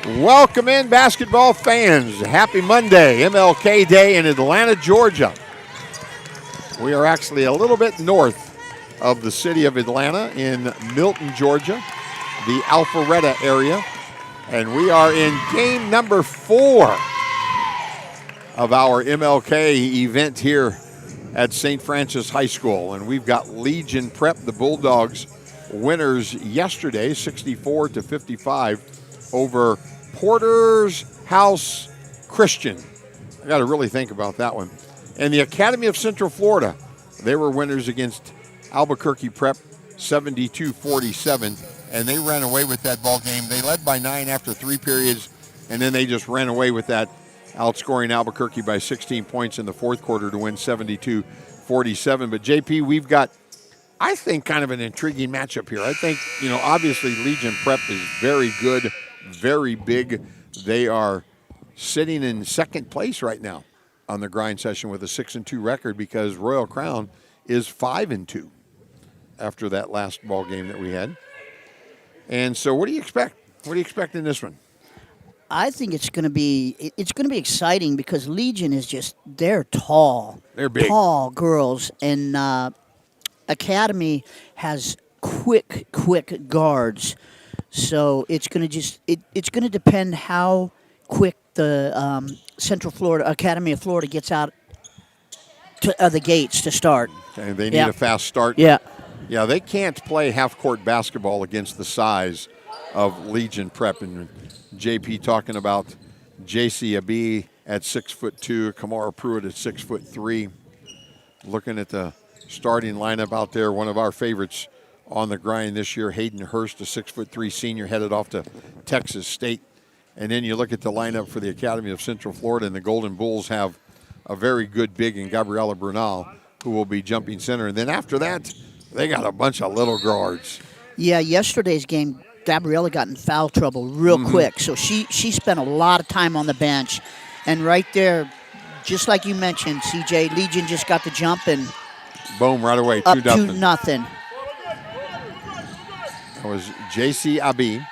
Welcome in, basketball fans. Happy Monday, MLK Day in Atlanta, Georgia. We are actually a little bit north of the city of Atlanta in Milton, Georgia, the Alpharetta area. And we are in game number 4 of our MLK event here at St. Francis High School. And we've got Legion Prep, the Bulldogs, winners yesterday, 64-55 over Porter's House Christian. I got to really think about that one. And the Academy of Central Florida, they were winners against Albuquerque Prep, 72-47, and they ran away with that ball game. They led by 9 after 3 periods, and then they just ran away with that, outscoring Albuquerque by 16 points in the fourth quarter to win 72-47. But JP, we've got, I think, kind of an intriguing matchup here. I think, obviously Legion Prep is very good, very big. They are sitting in second place right now on the grind session with a 6-2 record because Royal Crown is 5-2 after that last ball game that we had. And so what do you expect? What do you expect in this one? I think it's going to be exciting because Legion is they're tall. They're big. Tall girls. And Academy has quick guards. So it's going to depend how quick the Central Florida Academy of Florida gets out to the gates to start. Okay, they need a fast start. Yeah. Yeah, they can't play half-court basketball against the size of Legion Prep. And JP talking about JC Abi at 6'2", Kamara Pruitt at 6'3". Looking at the starting lineup out there, one of our favorites on the grind this year, Hayden Hurst, a 6'3" senior, headed off to Texas State. And then you look at the lineup for the Academy of Central Florida, and the Golden Bulls have a very good big in Gabriela Bernal, who will be jumping center. And then after that, they got a bunch of little guards. Yeah, yesterday's game, Gabriella got in foul trouble real quick, so she spent a lot of time on the bench. And right there, just like you mentioned, CJ, Legion just got the jump and boom, right away, up 2-0. 2-0. That was JC Abi.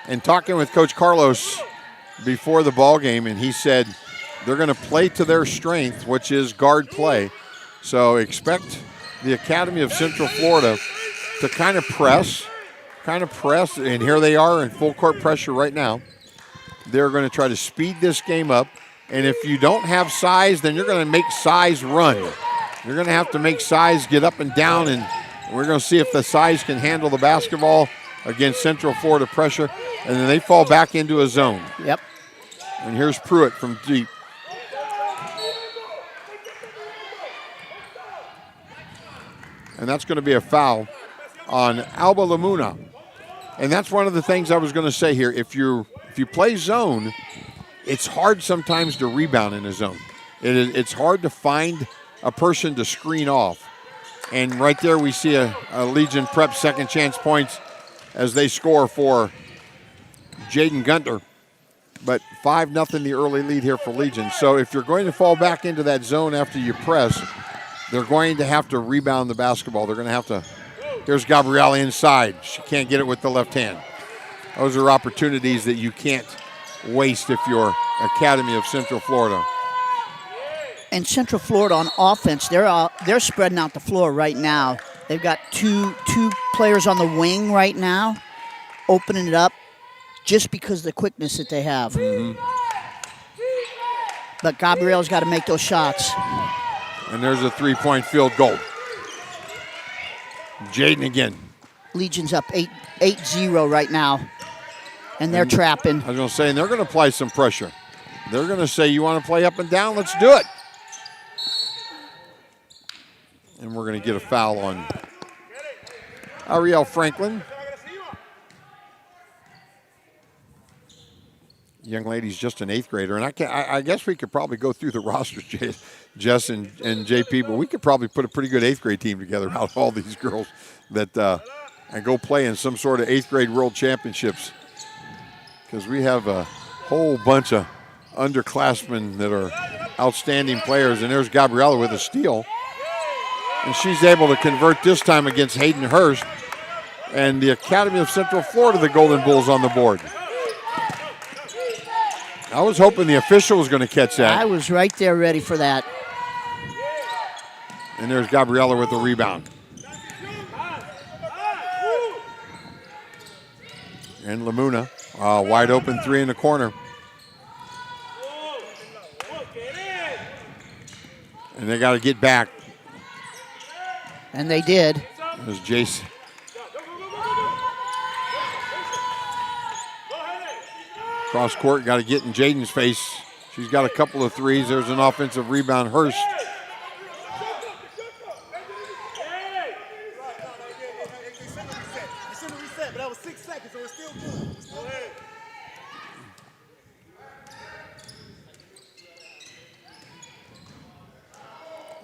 And talking with Coach Carlos before the ball game, and he said they're going to play to their strength, which is guard play. So expect the Academy of Central Florida to kind of press, and here they are in full court pressure right now. They're going to try to speed this game up, and if you don't have size, then you're going to make size run. You're going to have to make size get up and down, and we're going to see if the size can handle the basketball against Central Florida pressure, and then they fall back into a zone. Yep. And here's Pruitt from deep. And that's going to be a foul on Alba Lamuna. And that's one of the things I was going to say here. If you play zone, it's hard sometimes to rebound in a zone. It's hard to find a person to screen off. And right there we see a Legion Prep second chance points as they score for Jaden Gunter. But 5-0 the early lead here for Legion. So if you're going to fall back into that zone after you press, they're going to have to rebound the basketball. They're going to have to. Here's Gabriella inside. She can't get it with the left hand. Those are opportunities that you can't waste if you're Academy of Central Florida. And Central Florida on offense, they're spreading out the floor right now. They've got two players on the wing right now, opening it up just because of the quickness that they have. But Gabrielle's got to make those shots. And there's a three-point field goal. Jaden again. Legion's up 8-0 right now, and they're trapping. I was going to say, and they're going to apply some pressure. They're going to say, you want to play up and down? Let's do it. And we're going to get a foul on Ariel Franklin. Young lady's just an 8th grader, and I guess we could probably go through the roster, Jess and JP, but we could probably put a pretty good 8th grade team together out of all these girls that and go play in some sort of 8th grade world championships, because we have a whole bunch of underclassmen that are outstanding players. And there's Gabriella with a steal, and she's able to convert this time against Hayden Hurst and the Academy of Central Florida, the Golden Bulls on the board. I was hoping the official was going to catch that. I was right there ready for that. And there's Gabriella with the rebound. And Lamuna, wide open three in the corner. And they got to get back. And they did. There's Jace. Cross court, got to get in Jaden's face. She's got a couple of threes. There's an offensive rebound. Hurst.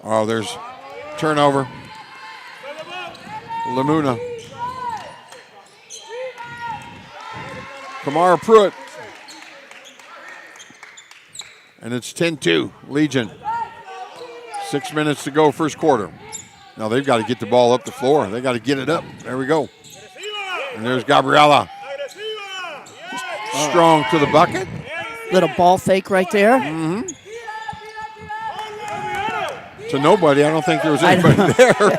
Oh, there's turnover. Lamuna. Kamara Pruitt. And it's 10-2, Legion. 6 minutes to go, first quarter. Now they've got to get the ball up the floor. They got to get it up. There we go. And there's Gabriella. Strong to the bucket. Little ball fake right there. Mm-hmm. To nobody. I don't think there was anybody there.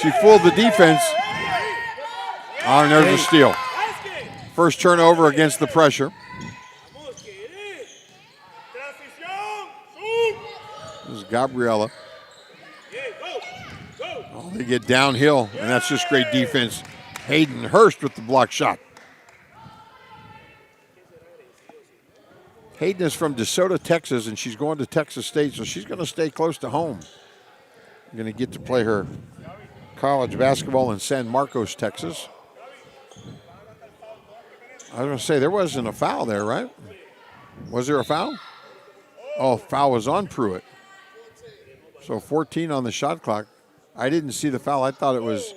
She fooled the defense. Oh, and there's a steal. First turnover against the pressure. This is Gabriella. Oh, they get downhill, and that's just great defense. Hayden Hurst with the block shot. Hayden is from DeSoto, Texas, and she's going to Texas State, so she's going to stay close to home. Going to get to play her college basketball in San Marcos, Texas. I was going to say, there wasn't a foul there, right? Was there a foul? Oh, foul was on Pruitt. So 14 on the shot clock. I didn't see the foul. I thought it was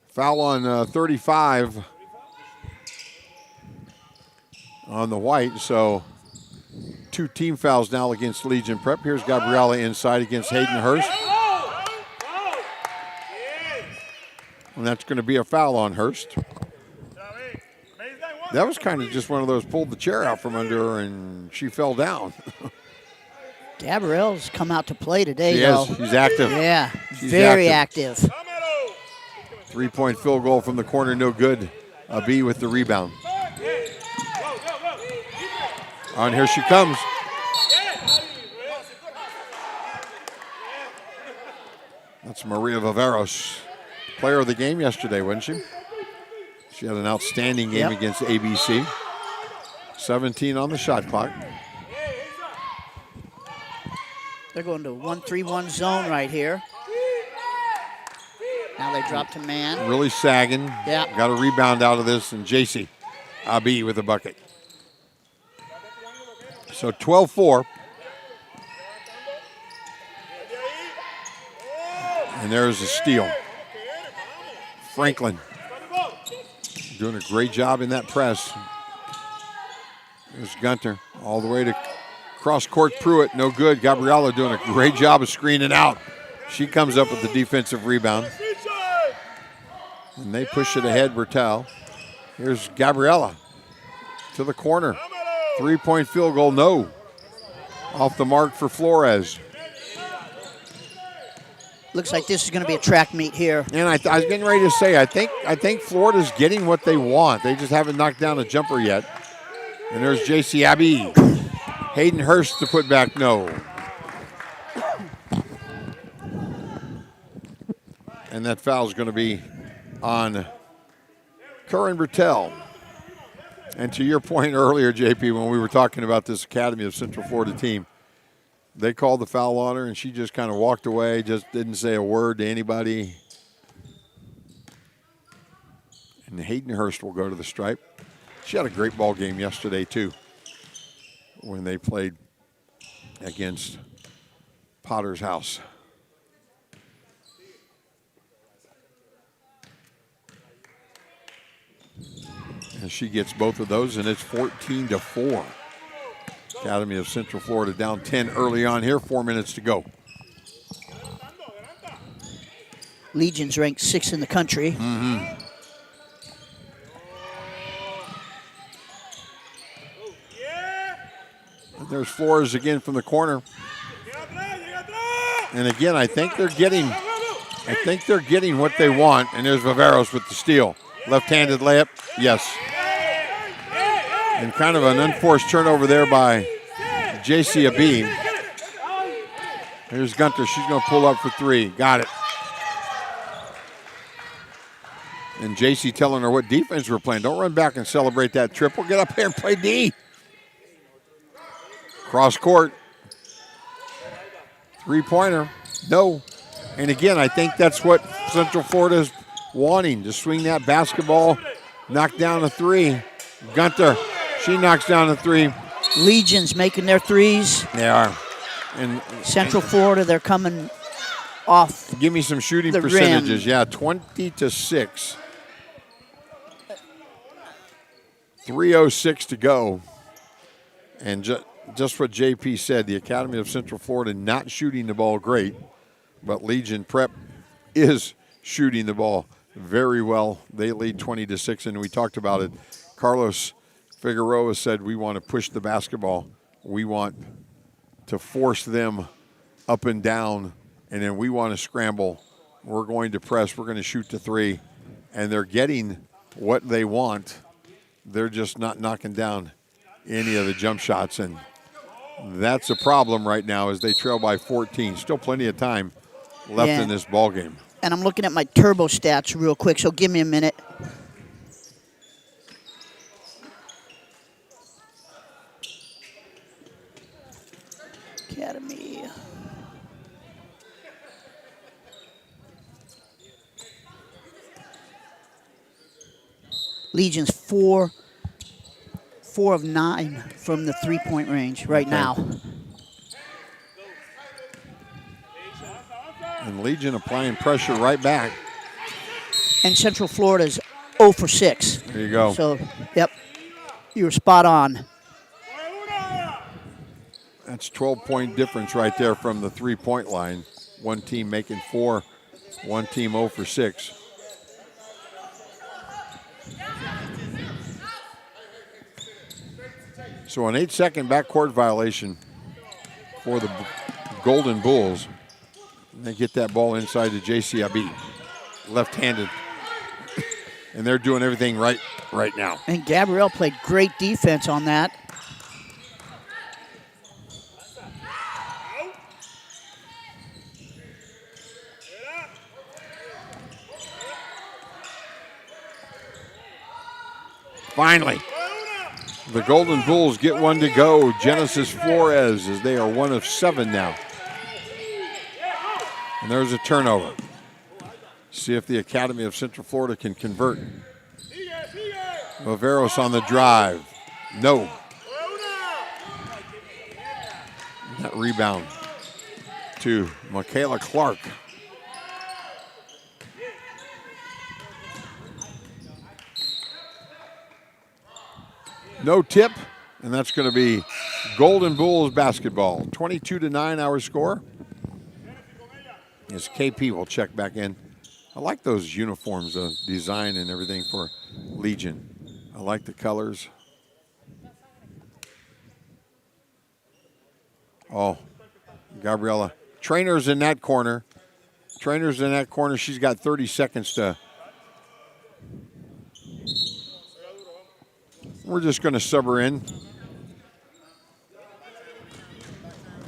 foul on 35 on the white. So 2 team fouls now against Legion Prep. Here's Gabriella inside against Hayden Hurst. And that's going to be a foul on Hurst. That was kind of just one of those pulled the chair out from under her and she fell down. Gabriella's come out to play today, though. She is. She's active. Yeah, She's very active. 3-point field goal from the corner, no good. B with the rebound. And here she comes. That's Maria Viveros. Player of the game yesterday, wasn't she? She had an outstanding game against ABC. 17 on the shot clock. They're going to 1-3-1 zone right here. Now they drop to man. Really sagging. Yeah. Got a rebound out of this, and JC Abi with a bucket. So 12-4. And there's a steal. Franklin doing a great job in that press. There's Gunter all the way to cross-court Pruitt, no good. Gabriella doing a great job of screening out. She comes up with the defensive rebound. And they push it ahead, Bertel. Here's Gabriella to the corner. 3-point field goal, no. Off the mark for Flores. Looks like this is going to be a track meet here. And I was getting ready to say, I think Florida's getting what they want. They just haven't knocked down a jumper yet. And there's J.C. Abbey. Hayden Hurst to put back, no. And that foul is going to be on Curran Bertel. And to your point earlier, JP, when we were talking about this Academy of Central Florida team, they called the foul on her, and she just kind of walked away, just didn't say a word to anybody. And Hayden Hurst will go to the stripe. She had a great ball game yesterday, too, when they played against Potter's House. And she gets both of those, and it's 14-4. Academy of Central Florida down 10 early on here, 4 minutes to go. Legion's ranked 6th in the country. Mm-hmm. There's Flores again from the corner. And again, I think they're getting what they want. And there's Viveros with the steal. Left-handed layup, yes. And kind of an unforced turnover there by J.C. Abib. Here's Gunter. She's going to pull up for three. Got it. And J.C. telling her what defense we're playing. Don't run back and celebrate that triple. Get up here and play D. Cross court. Three-pointer. No. And again, I think that's what Central Florida is wanting, to swing that basketball, knock down a three. Gunter, she knocks down a three. Legion's making their threes. They are. And Central Florida, they're coming off. Give me some shooting the percentages. rim. Yeah, 20-6. 3:06 to go. And just what JP said, the Academy of Central Florida not shooting the ball great, but Legion Prep is shooting the ball very well. They lead 20-6, and we talked about it. Carlos Figueroa said we want to push the basketball. We want to force them up and down, and then we want to scramble. We're going to press. We're going to shoot the three, and they're getting what they want. They're just not knocking down any of the jump shots, and that's a problem right now as they trail by 14. Still plenty of time left in this ball game. And I'm looking at my turbo stats real quick, so give me a minute. Academy. Legion's 4 of 9 from the three-point range right now. And Legion applying pressure right back. And Central Florida's 0 for 6. There you go. So, yep, you were spot on. That's 12-point difference right there from the three-point line. One team making 4, one team 0 for 6. So an 8-second backcourt violation for the Golden Bulls. And they get that ball inside to J.C. Abib, left-handed. And they're doing everything right now. And Gabrielle played great defense on that. Finally, the Golden Bulls get one to go. Genesis Flores, as they are 1 of 7 now. And there's a turnover. See if the Academy of Central Florida can convert. Viveros on the drive. No. That rebound to Michaela Clark. No tip, and that's going to be Golden Bulls basketball. 22-9 our score. As KP will check back in. I like those uniforms, the design and everything for Legion. I like the colors. Oh, Gabriella. Trainer's in that corner. Trainer's in that corner. She's got 30 seconds to. We're just going to sub her in.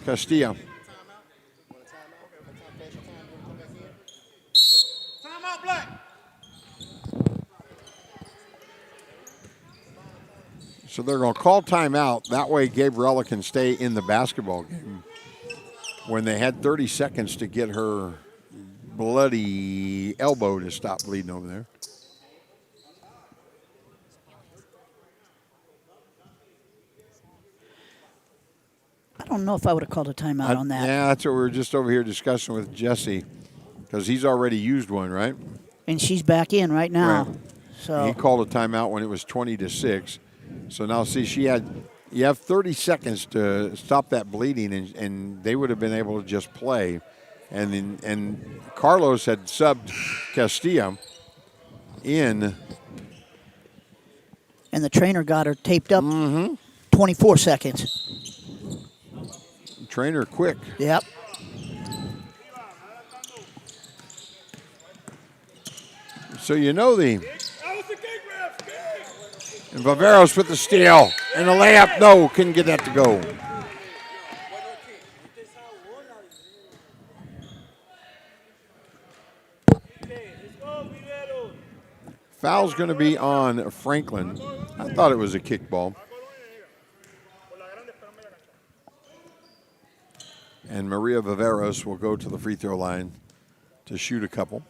Castillo. So they're going to call timeout. That way Gabriella can stay in the basketball game. When they had 30 seconds to get her bloody elbow to stop bleeding over there. I don't know if I would have called a timeout on that. Yeah, that's what we were just over here discussing with Jesse, because he's already used one, right? And she's back in right now. Right. So He called a timeout when it was 20-6. So now, see, you have 30 seconds to stop that bleeding, and they would have been able to just play. And Carlos had subbed Castillo in. And the trainer got her taped up 24 seconds. Trainer quick. Yep. So you know the. And Viveros with the steal. And the layup. No, couldn't get that to go. Foul's going to be on Franklin. I thought it was a kickball. And Maria Viveros will go to the free throw line to shoot a couple.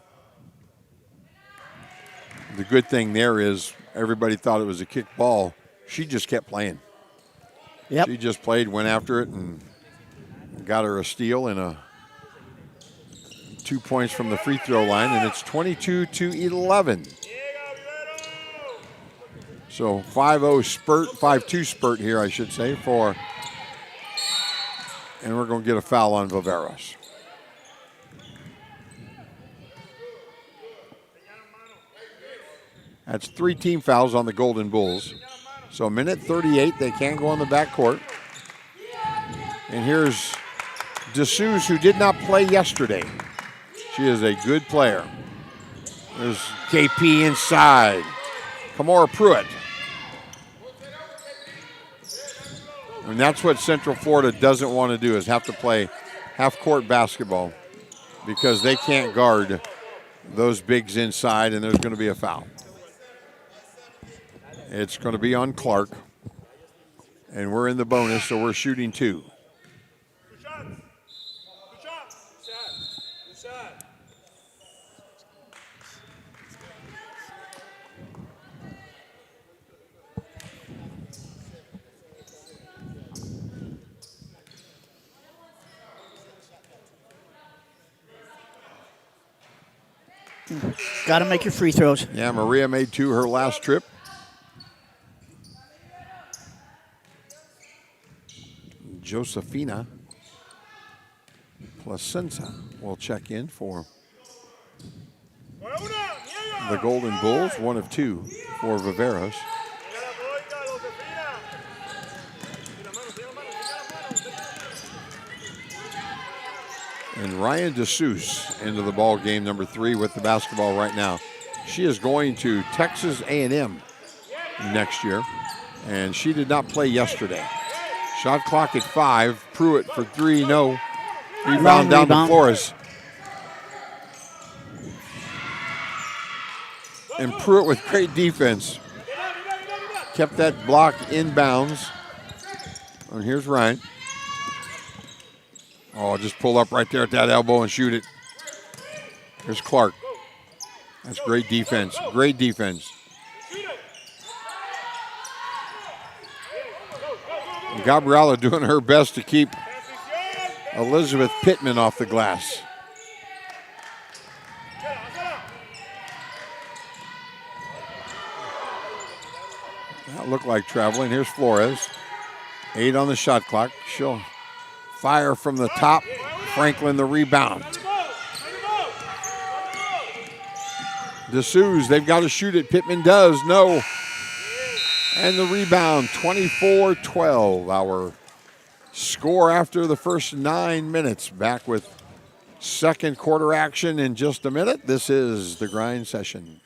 The good thing there is everybody thought it was a kick ball. She just kept playing. Yep. She just played, went after it, and got her a steal and 2 points from the free throw line, and it's 22-11. So 5-0 spurt, 5-2 spurt here, I should say, for, and we're going to get a foul on Viveros. That's 3 team fouls on the Golden Bulls. So minute 38, they can't go on the backcourt. And here's DeSouza, who did not play yesterday. She is a good player. There's KP inside. Kamora Pruitt. And that's what Central Florida doesn't want to do, is have to play half-court basketball because they can't guard those bigs inside, and there's going to be a foul. It's going to be on Clark, and we're in the bonus, so we're shooting 2. Got to make your free throws. Yeah, Maria made 2 her last trip. Josefina Placenza will check in for the Golden Bulls, 1 of 2 for Viveros. And Ryan DeSouza into the ball game, number 3 with the basketball right now. She is going to Texas A&M next year, and she did not play yesterday. Shot clock at 5. Pruitt for 3, no. Rebound down to Flores. And Pruitt with great defense. Kept that block inbounds. And here's Ryan. Oh, just pull up right there at that elbow and shoot it. Here's Clark. That's great defense. Great defense. And Gabriella doing her best to keep Elizabeth Pittman off the glass. That looked like traveling. Here's Flores. 8 on the shot clock. She'll fire from the top. Franklin the rebound. DeSouza, they've got to shoot it. Pittman does. No. And the rebound, 24-12. Our score after the first 9 minutes. Back with second quarter action in just a minute. This is the Grind Session.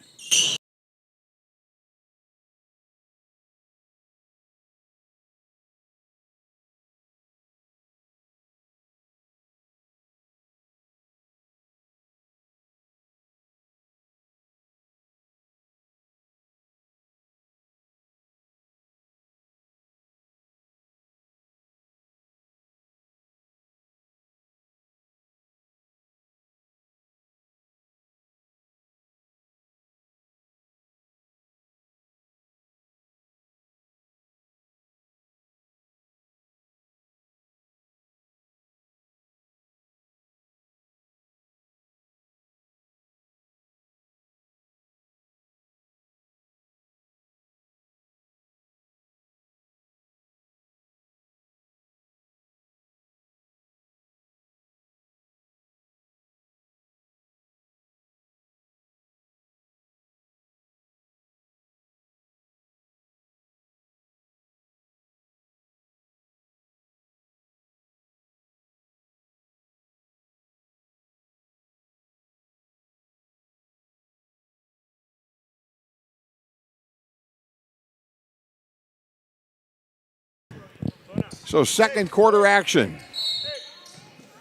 So second quarter action.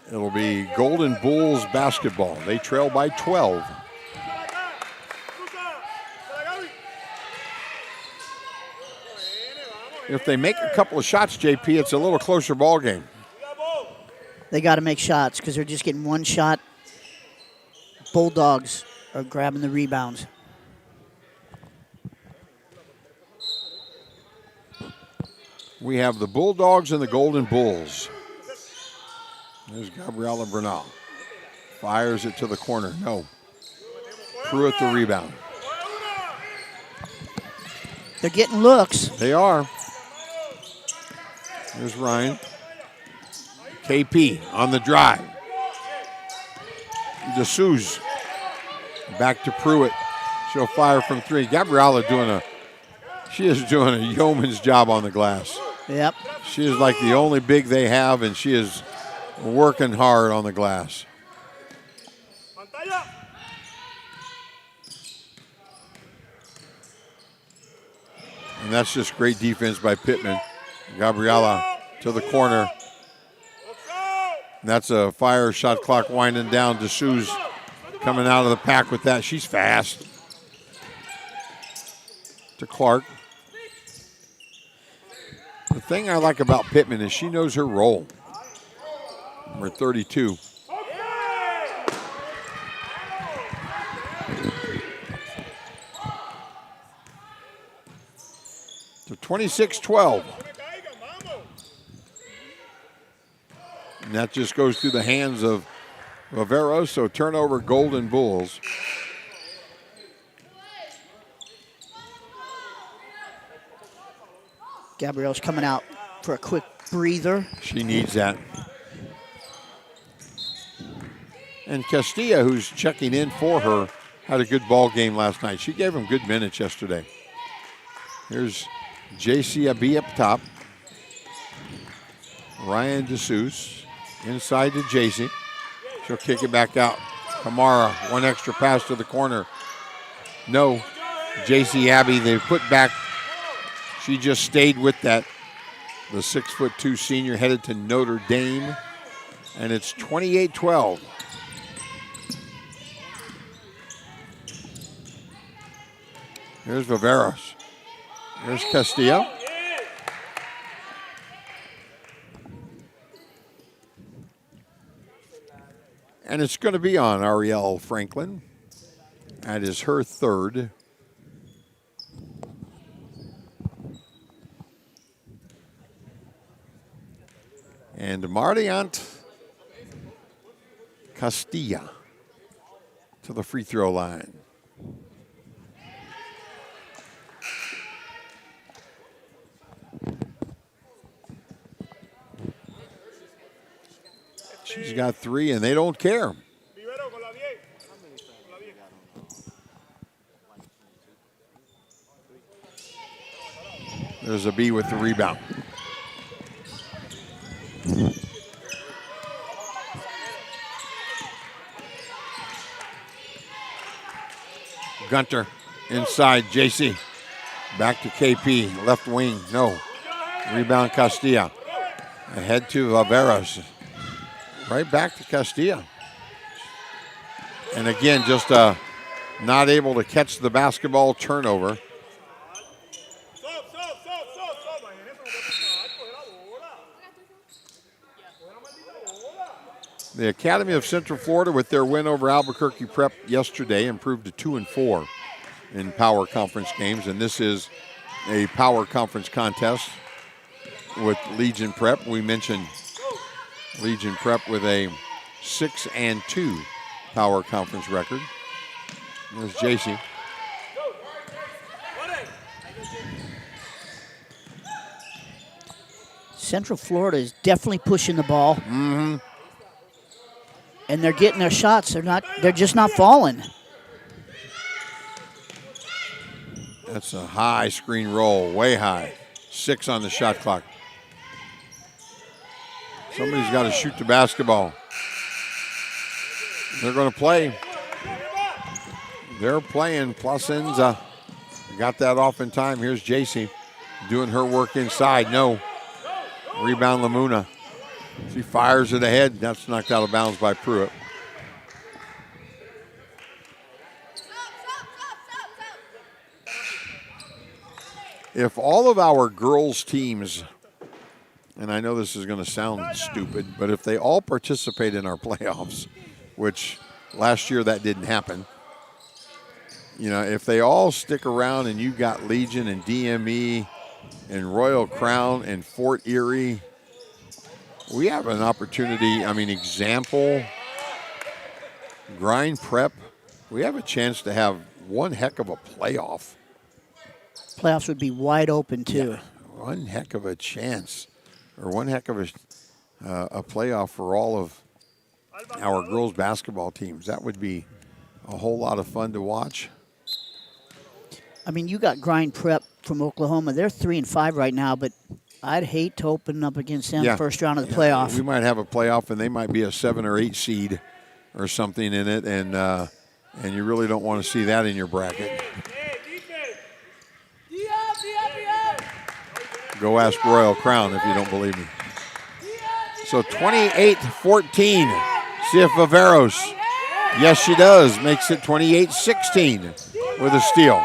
It'll be Golden Bulls basketball. They trail by 12. If they make a couple of shots, JP, it's a little closer ball game. They got to make shots because they're just getting one shot. Bulldogs are grabbing the rebounds. We have the Bulldogs and the Golden Bulls. There's Gabriela Bernal. Fires it to the corner. No. Pruitt the rebound. They're getting looks. They are. There's Ryan. KP on the drive. DeSouza back to Pruitt. She'll fire from three. Gabriela she is doing a yeoman's job on the glass. Yep. She is like the only big they have, and she is working hard on the glass. And that's just great defense by Pittman. Gabriela to the corner. And that's a fire shot clock winding down. DeSouza coming out of the pack with that. She's fast. To Clark. The thing I like about Pittman is she knows her role. Number 32. So 26-12. And that just goes through the hands of Viveros, so turnover Golden Bulls. Gabrielle's coming out for a quick breather. She needs that. And Castilla, who's checking in for her, had a good ball game last night. She gave him good minutes yesterday. Here's JC Abi up top. Ryan DeSouza inside to JC. She'll kick it back out. Kamara, one extra pass to the corner. No. JC Abbey, they put back. She just stayed with that. The 6'2" senior headed to Notre Dame. And it's 28-12. Here's Viveros. Here's Castillo. And it's going to be on Ariel Franklin. That is her third. And Mardiant Castilla to the free throw line. She's got three, and they don't care. There's a B with the rebound. Gunter inside, JC. Back to KP, left wing, no. Rebound Castilla. Ahead to Viveros. Right back to Castilla. And again, just not able to catch the basketball turnover. The Academy of Central Florida, with their win over Albuquerque Prep yesterday, improved to 2-4 in Power Conference games. And this is a Power Conference contest with Legion Prep. We mentioned Legion Prep with a 6-2 Power Conference record. There's JC. Central Florida is definitely pushing the ball. Mm-hmm. And they're getting their shots. They're just not falling. That's a high screen roll, way high. 6 on the shot clock. Somebody's got to shoot the basketball. They're going to play. They're playing. Placenza got that off in time. Here's JC doing her work inside. No. Rebound Lamuna. She fires it ahead. That's knocked out of bounds by Pruitt. If all of our girls' teams, and I know this is going to sound stupid, but if they all participate in our playoffs, which last year that didn't happen, if they all stick around and you've got Legion and DME and Royal Crown and Fort Erie, we have an opportunity. Example, Grind Prep, we have a chance to have one heck of a playoff. Playoffs would be wide open, too. Yeah, one heck of a chance, or one heck of a playoff for all of our girls' basketball teams. That would be a whole lot of fun to watch. You got Grind Prep from Oklahoma. They're 3-5 right now, but I'd hate to open up against them first round of the playoff. We might have a playoff, and they might be a 7 or 8 seed or something in it, and you really don't want to see that in your bracket. Go ask Royal Crown if you don't believe me. So 28-14. See if Viveros. Yes, she does. Makes it 28-16 with a steal.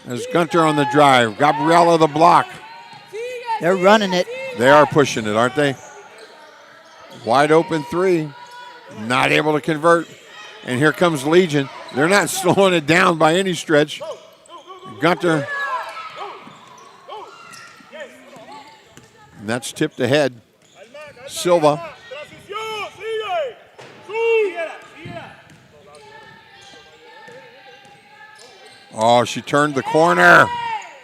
There's Gunter on the drive. Gabriella the block. They're running it. They are pushing it, aren't they? Wide open three. Not able to convert. And here comes Legion. They're not slowing it down by any stretch. Gunter. And that's tipped ahead. Silva. Oh, she turned the corner.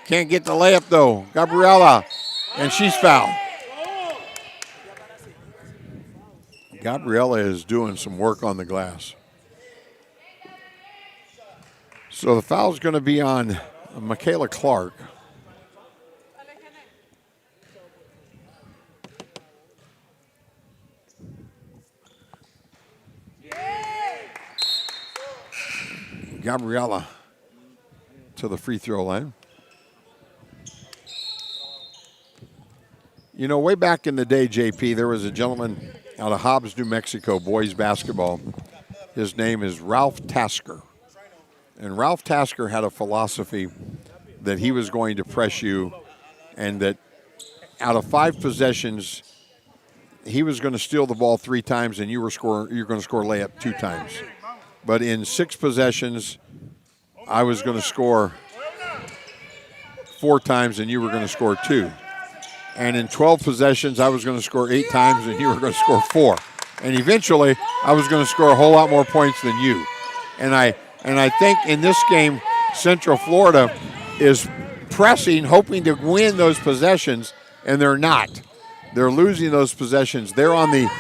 Can't get the layup, though. Gabriella. And she's fouled. Gabriella is doing some work on the glass. So the foul's going to be on Michaela Clark. Gabriella to the free throw line. Way back in the day, JP, there was a gentleman out of Hobbs, New Mexico, boys basketball. His name is Ralph Tasker. And Ralph Tasker had a philosophy that he was going to press you, and that out of 5 possessions, he was going to steal the ball 3 times, and you're going to score layup 2 times. But in 6 possessions, I was going to score 4 times, and you were going to score 2. And in 12 possessions, I was going to score 8 times, and you were going to score 4. And eventually, I was going to score a whole lot more points than you. And I think in this game, Central Florida is pressing, hoping to win those possessions, and they're not. They're losing those possessions. They're on the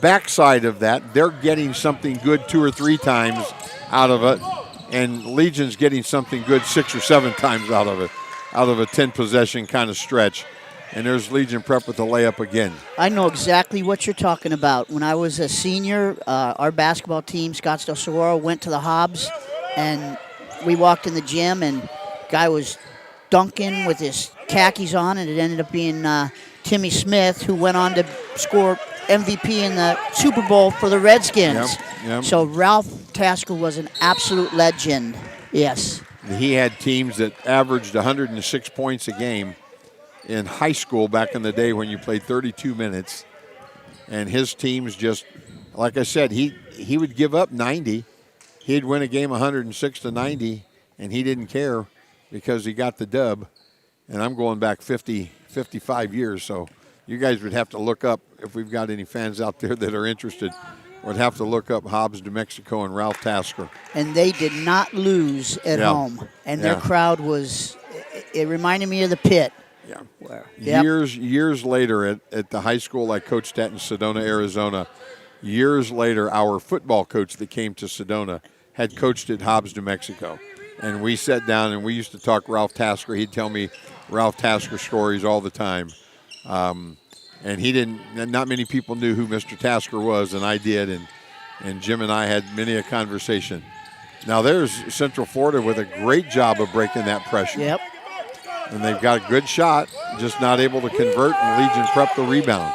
backside of that. They're getting something good 2 or 3 times out of it, and Legion's getting something good 6 or 7 times out of it, out of a 10-possession kind of stretch. And there's Legion Prep with the layup again. I know exactly what you're talking about. When I was a senior, our basketball team, Scottsdale Saguaro, went to the Hobbs, and we walked in the gym, and guy was dunking with his khakis on, and it ended up being Timmy Smith, who went on to score MVP in the Super Bowl for the Redskins. Yep. So Ralph Tasker was an absolute legend. Yes. He had teams that averaged 106 points a game in high school back in the day when you played 32 minutes. And his teams just, like I said, he would give up 90. He'd win a game 106-90, and he didn't care because he got the dub. And I'm going back 55 years, so you guys would have to look up, if we've got any fans out there that are interested, would have to look up Hobbs, New Mexico, and Ralph Tasker. And they did not lose at home. And their crowd was, it reminded me of the Pit. Yeah. Years later at the high school I coached at in Sedona, Arizona, years later, our football coach that came to Sedona had coached at Hobbs, New Mexico. And we sat down and we used to talk Ralph Tasker. He'd tell me Ralph Tasker stories all the time. And not many people knew who Mr. Tasker was, and I did. And Jim and I had many a conversation. Now there's Central Florida with a great job of breaking that pressure. Yep. And they've got a good shot, just not able to convert, and Legion Prep the rebound.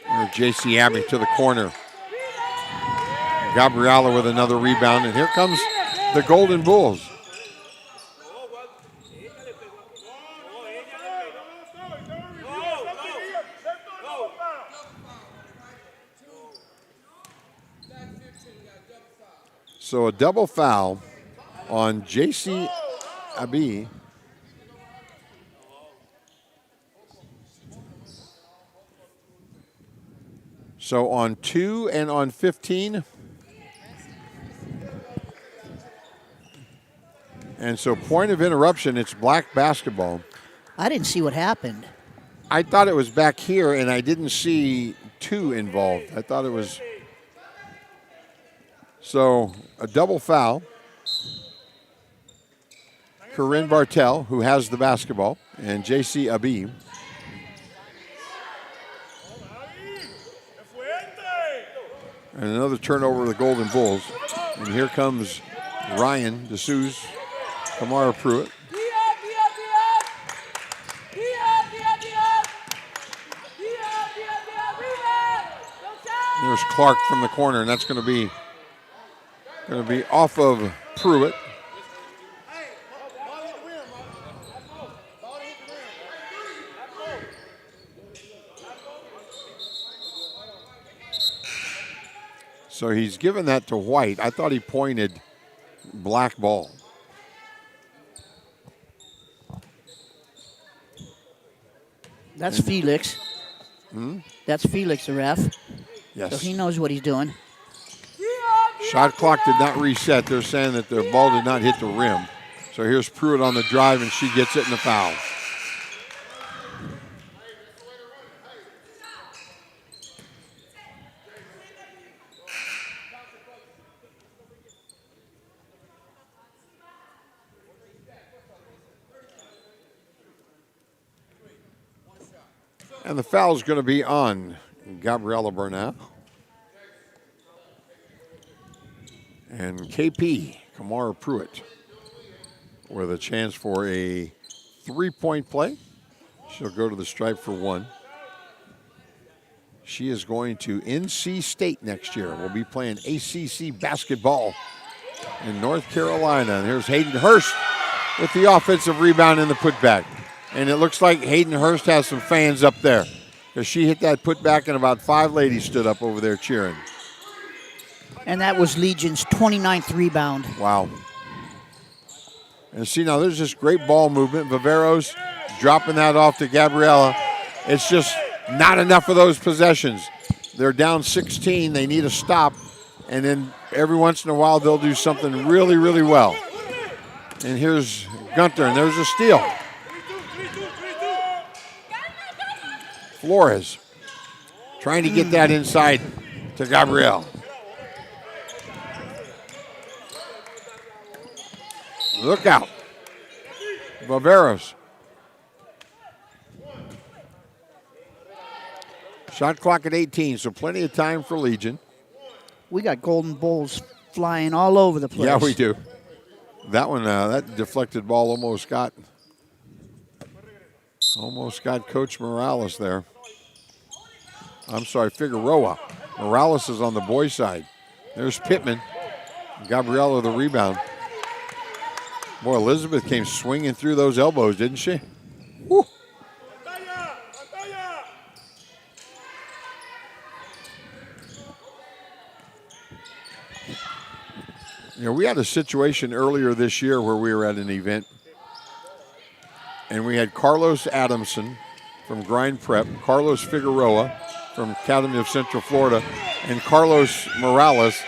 There's J.C. Abbey to the corner. Gabriella with another rebound, and here comes the Golden Bulls. So a double foul on J.C. Abbey. So on 2 and on 15. And so point of interruption, it's Black basketball. I didn't see what happened. I thought it was back here, and I didn't see 2 involved. I thought it was... So a double foul. Corinne Bartel, who has the basketball, and J.C. Abbey. And another turnover of the Golden Bulls. And here comes Ryan DeSouza, Kamara Pruitt. There's Clark from the corner, and that's going to be off of Pruitt. So he's given that to White. I thought he pointed Black ball. That's Felix. That's Felix, the ref. Yes. So he knows what he's doing. Shot clock did not reset. They're saying that the ball did not hit the rim. So here's Pruitt on the drive, and she gets it in the foul. And the foul is going to be on Gabriella Bernal. And KP, Kamara Pruitt, with a chance for a 3-point play. She'll go to the stripe for 1. She is going to NC State next year. We'll be playing ACC basketball in North Carolina. And here's Hayden Hurst with the offensive rebound and the putback. And it looks like Hayden Hurst has some fans up there, because she hit that putback and about 5 ladies stood up over there cheering. And that was Legion's 29th rebound. Wow. And see, now there's this great ball movement. Viveros dropping that off to Gabriella. It's just not enough of those possessions. They're down 16. They need a stop. And then every once in a while, they'll do something really, really well. And here's Gunter, and there's a steal. Flores trying to get that inside to Gabrielle. Look out. Viveros. Shot clock at 18, so plenty of time for Legion. We got Golden Bulls flying all over the place. Yeah, we do. That one, that deflected ball almost got Coach Morales there. I'm sorry, Figueroa. Morales is on the boys' side. There's Pittman. Gabriella the rebound. Boy, Elizabeth came swinging through those elbows, didn't she? Woo. You know, we had a situation earlier this year where we were at an event, and we had Carlos Adamson from Grind Prep, Carlos Figueroa from Academy of Central Florida, and Carlos Morales.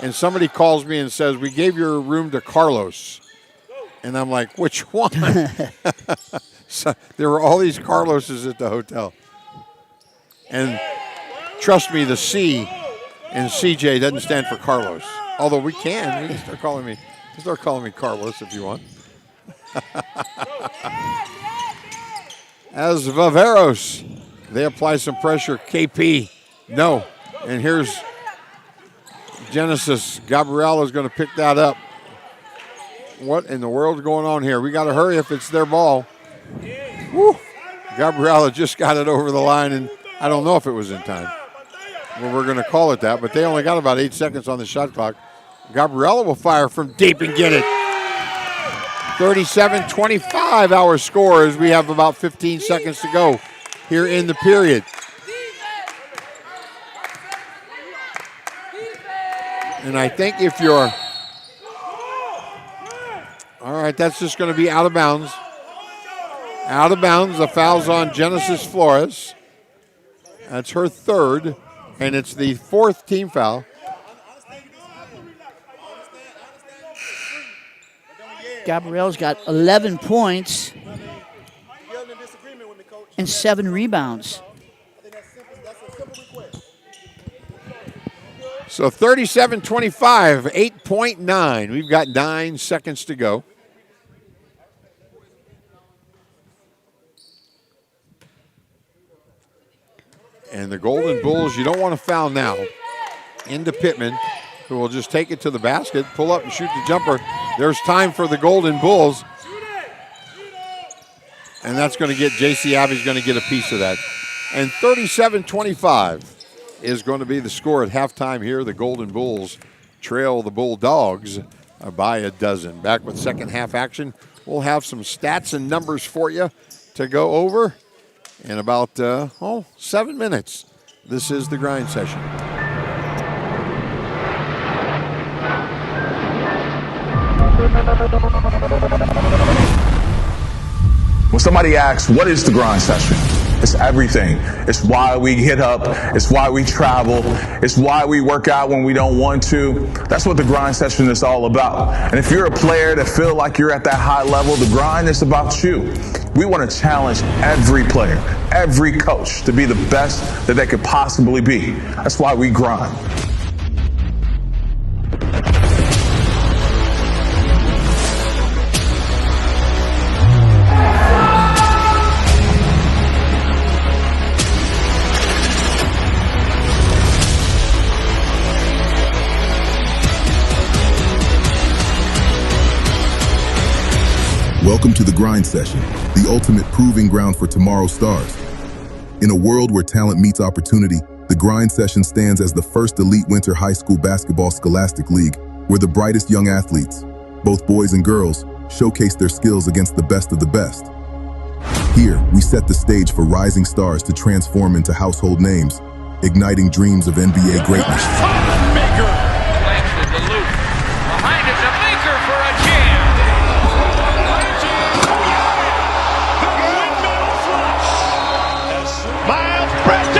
And somebody calls me and says, "We gave your room to Carlos." And I'm like, which one? So there were all these Carloses at the hotel. And trust me, the C in CJ doesn't stand for Carlos. Although we can. You can start calling me Carlos if you want. As Viveros, they apply some pressure. KP, no. And here's Genesis. Gabriella is going to pick that up. what in the world's going on here? We got to hurry if it's their ball. Woo. Gabriella just got it over the line, and I don't know if it was in time. Well, we're going to call it that, but they only got about 8 seconds on the shot clock. Gabriella will fire from deep and get it. 37-25 our score as we have about 15 seconds to go here in the period. And I think if you're... All right, that's just going to be out of bounds. Out of bounds, the foul's on Genesis Flores. That's her third, and it's the fourth team foul. Gabrielle's got 11 points and 7 rebounds. So 37-25, 8.9. We've got 9 seconds to go. And the Golden Bulls, you don't want to foul now. Into Pittman, who will just take it to the basket, pull up and shoot the jumper. There's time for the Golden Bulls. And that's going to get, J.C. Abbey's going to get a piece of that. And 37-25 is going to be the score at halftime here. The Golden Bulls trail the Bulldogs by a dozen. Back with second half action. We'll have some stats and numbers for you to go over in about 7 minutes. This is the Grind Session. When somebody asks, what is the Grind Session? It's everything. It's why we get up. It's why we travel. It's why we work out when we don't want to. That's what the Grind Session is all about. And if you're a player that feel like you're at that high level, the grind is about you. We want to challenge every player, every coach to be the best that they could possibly be. That's why we grind. Welcome to the Grind Session, the ultimate proving ground for tomorrow's stars. In a world where talent meets opportunity, the Grind Session stands as the first elite winter high school basketball scholastic league where the brightest young athletes, both boys and girls, showcase their skills against the best of the best. Here, we set the stage for rising stars to transform into household names, igniting dreams of NBA greatness. Baker flashes the loop. Behind it to Baker for a jam. Miles Bridges!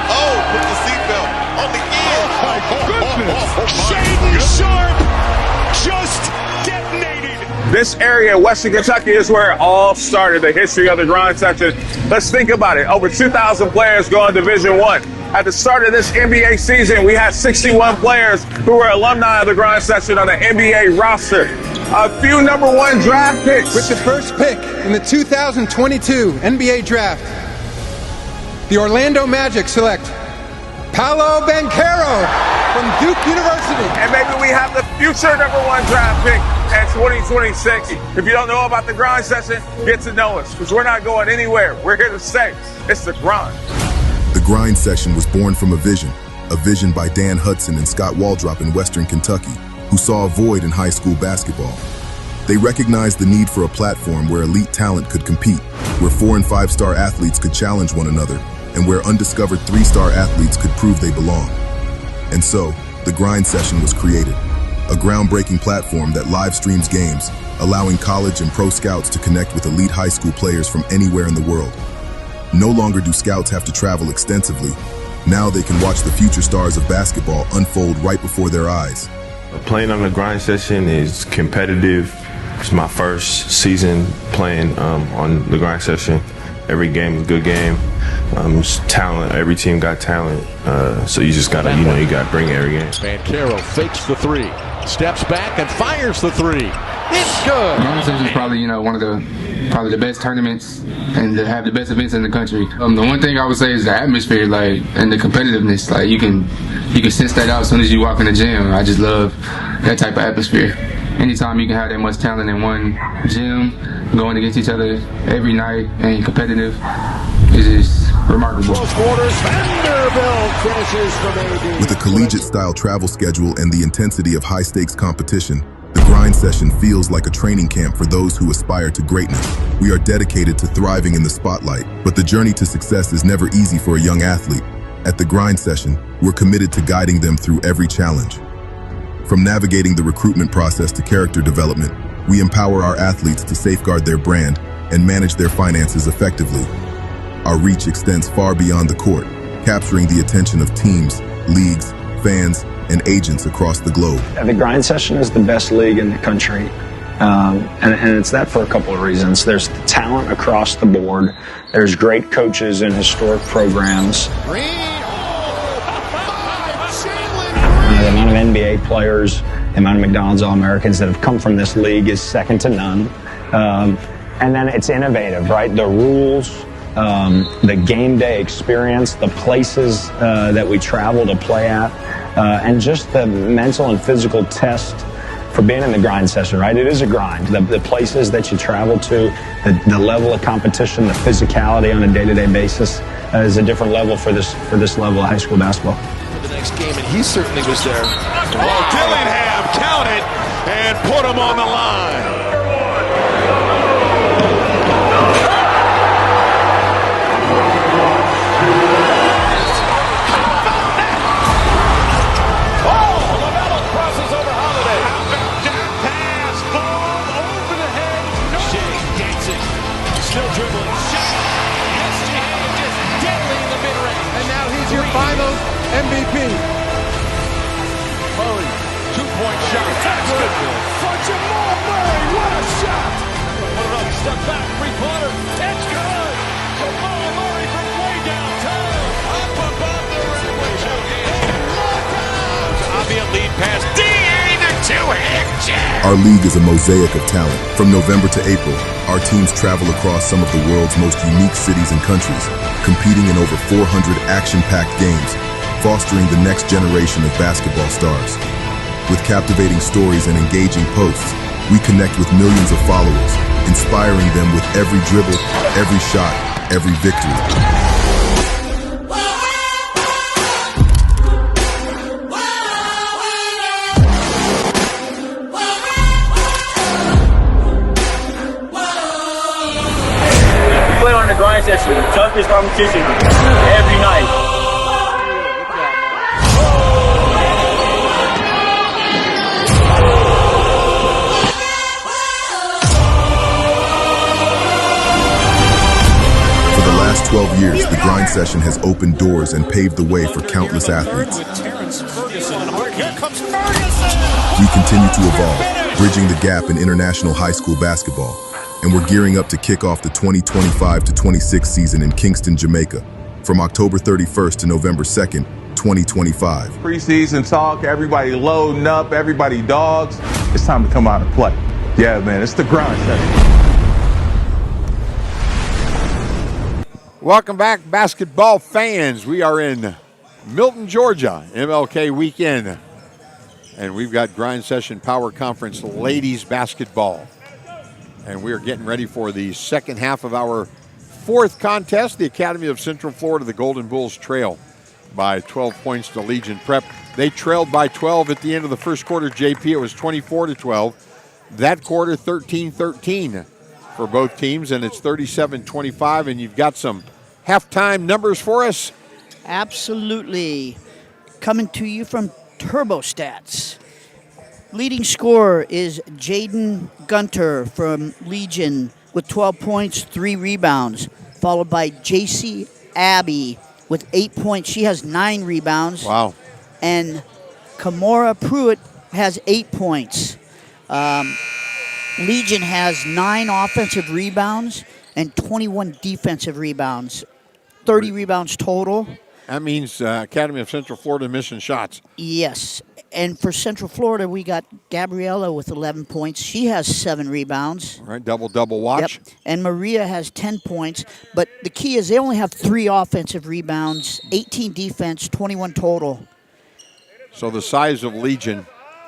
Oh, put the seatbelt on the end. Oh, my goodness. Shaden Sharp just detonated. This area of Western Kentucky is where it all started, the history of the Grind Session. Let's think about it. Over 2,000 players go in Division I. At the start of this NBA season, we had 61 players who were alumni of the Grind Session on the NBA roster. A few #1 draft picks. With the first pick in the 2022 NBA Draft, the Orlando Magic select Paolo Banchero from Duke University. And maybe we have the future #1 draft pick at 2026. If you don't know about the Grind Session, get to know us, because we're not going anywhere. We're here to stay. It's the grind. The Grind Session was born from a vision by Dan Hudson and Scott Waldrop in Western Kentucky, who saw a void in high school basketball. They recognized the need for a platform where elite talent could compete, where 4- and 5-star athletes could challenge one another, and where undiscovered 3-star athletes could prove they belong. And so, the Grind Session was created, a groundbreaking platform that live streams games, allowing college and pro scouts to connect with elite high school players from anywhere in the world. No longer do scouts have to travel extensively. Now they can watch the future stars of basketball unfold right before their eyes. Playing on the Grind Session is competitive. It's my first season playing on the Grind Session. Every game is a good game. It's talent. Every team got talent. So you just gotta, you gotta bring every game. Banchero fakes the three, steps back and fires the three. It's good. Grind Session is probably, one of the best tournaments and to have the best events in the country. The one thing I would say is the atmosphere, and the competitiveness. You can sense that out as soon as you walk in the gym. I just love that type of atmosphere. Anytime you can have that much talent in one gym, going against each other every night and competitive, is just remarkable. Close quarters, Vanderbilt finishes from AD. With a collegiate-style travel schedule and the intensity of high-stakes competition, the Grind Session feels like a training camp for those who aspire to greatness. We are dedicated to thriving in the spotlight, but the journey to success is never easy for a young athlete. At the Grind Session, we're committed to guiding them through every challenge. From navigating the recruitment process to character development, we empower our athletes to safeguard their brand and manage their finances effectively. Our reach extends far beyond the court, capturing the attention of teams, leagues, fans, and agents across the globe. The Grind Session is the best league in the country, and it's that for a couple of reasons. There's talent across the board. There's great coaches and historic programs. The amount of NBA players, the amount of McDonald's All-Americans that have come from this league is second to none. And then it's innovative, right? The rules, the game day experience, the places that we travel to play at, and just the mental and physical test for being in the Grind Session, right? It is a grind. The places that you travel to, the level of competition, the physicality on a day-to-day basis is a different level for this level of high school basketball. The next game, and he certainly was there. Oh, Dillingham counted and put him on the line. Finals MVP. Murray, 2-point shot. That's good. For Jamal Murray, what a shot! Put it up, step back, three-pointer. It's good. Jamal Murray from way downtown. Up above the rim with 2 hands. Obvious lead pass. D.A. the two-hand jab. Our league is a mosaic of talent. From November to April, our teams travel across some of the world's most unique cities and countries, competing in over 400 action-packed games, fostering the next generation of basketball stars. With captivating stories and engaging posts, we connect with millions of followers, inspiring them with every dribble, every shot, every victory. Grind Session, toughest competition every night. For the last 12 years, the Grind Session has opened doors and paved the way for countless athletes. We continue to evolve, bridging the gap in international high school basketball. And we're gearing up to kick off the 2025-26 season in Kingston, Jamaica, from October 31st to November 2nd, 2025. Preseason talk, everybody loading up, everybody dogs. It's time to come out and play. Yeah, man, it's the Grind Session. Welcome back, basketball fans. We are in Milton, Georgia, MLK weekend. And we've got Grind Session Power Conference ladies basketball. And we are getting ready for the second half of our fourth contest. The Academy of Central Florida, the Golden Bulls trail by 12 points to Legion Prep. They trailed by 12 at the end of the first quarter, JP. It was 24-12. That quarter, 13-13 for both teams, and it's 37-25. And you've got some halftime numbers for us? Absolutely. Coming to you from TurboStats. Leading scorer is Jaden Gunter from Legion with 12 points, 3 rebounds, followed by JC Abbey with 8 points. She has 9 rebounds. Wow. And Kamora Pruitt has 8 points. Legion has 9 offensive rebounds and 21 defensive rebounds. 30 rebounds total. That means Academy of Central Florida missing shots. Yes. And for Central Florida, we got Gabriella with 11 points. She has 7 rebounds. All right, double watch. Yep. And Maria has 10 points. But the key is they only have 3 offensive rebounds, 18 defense, 21 total. So the size of Legion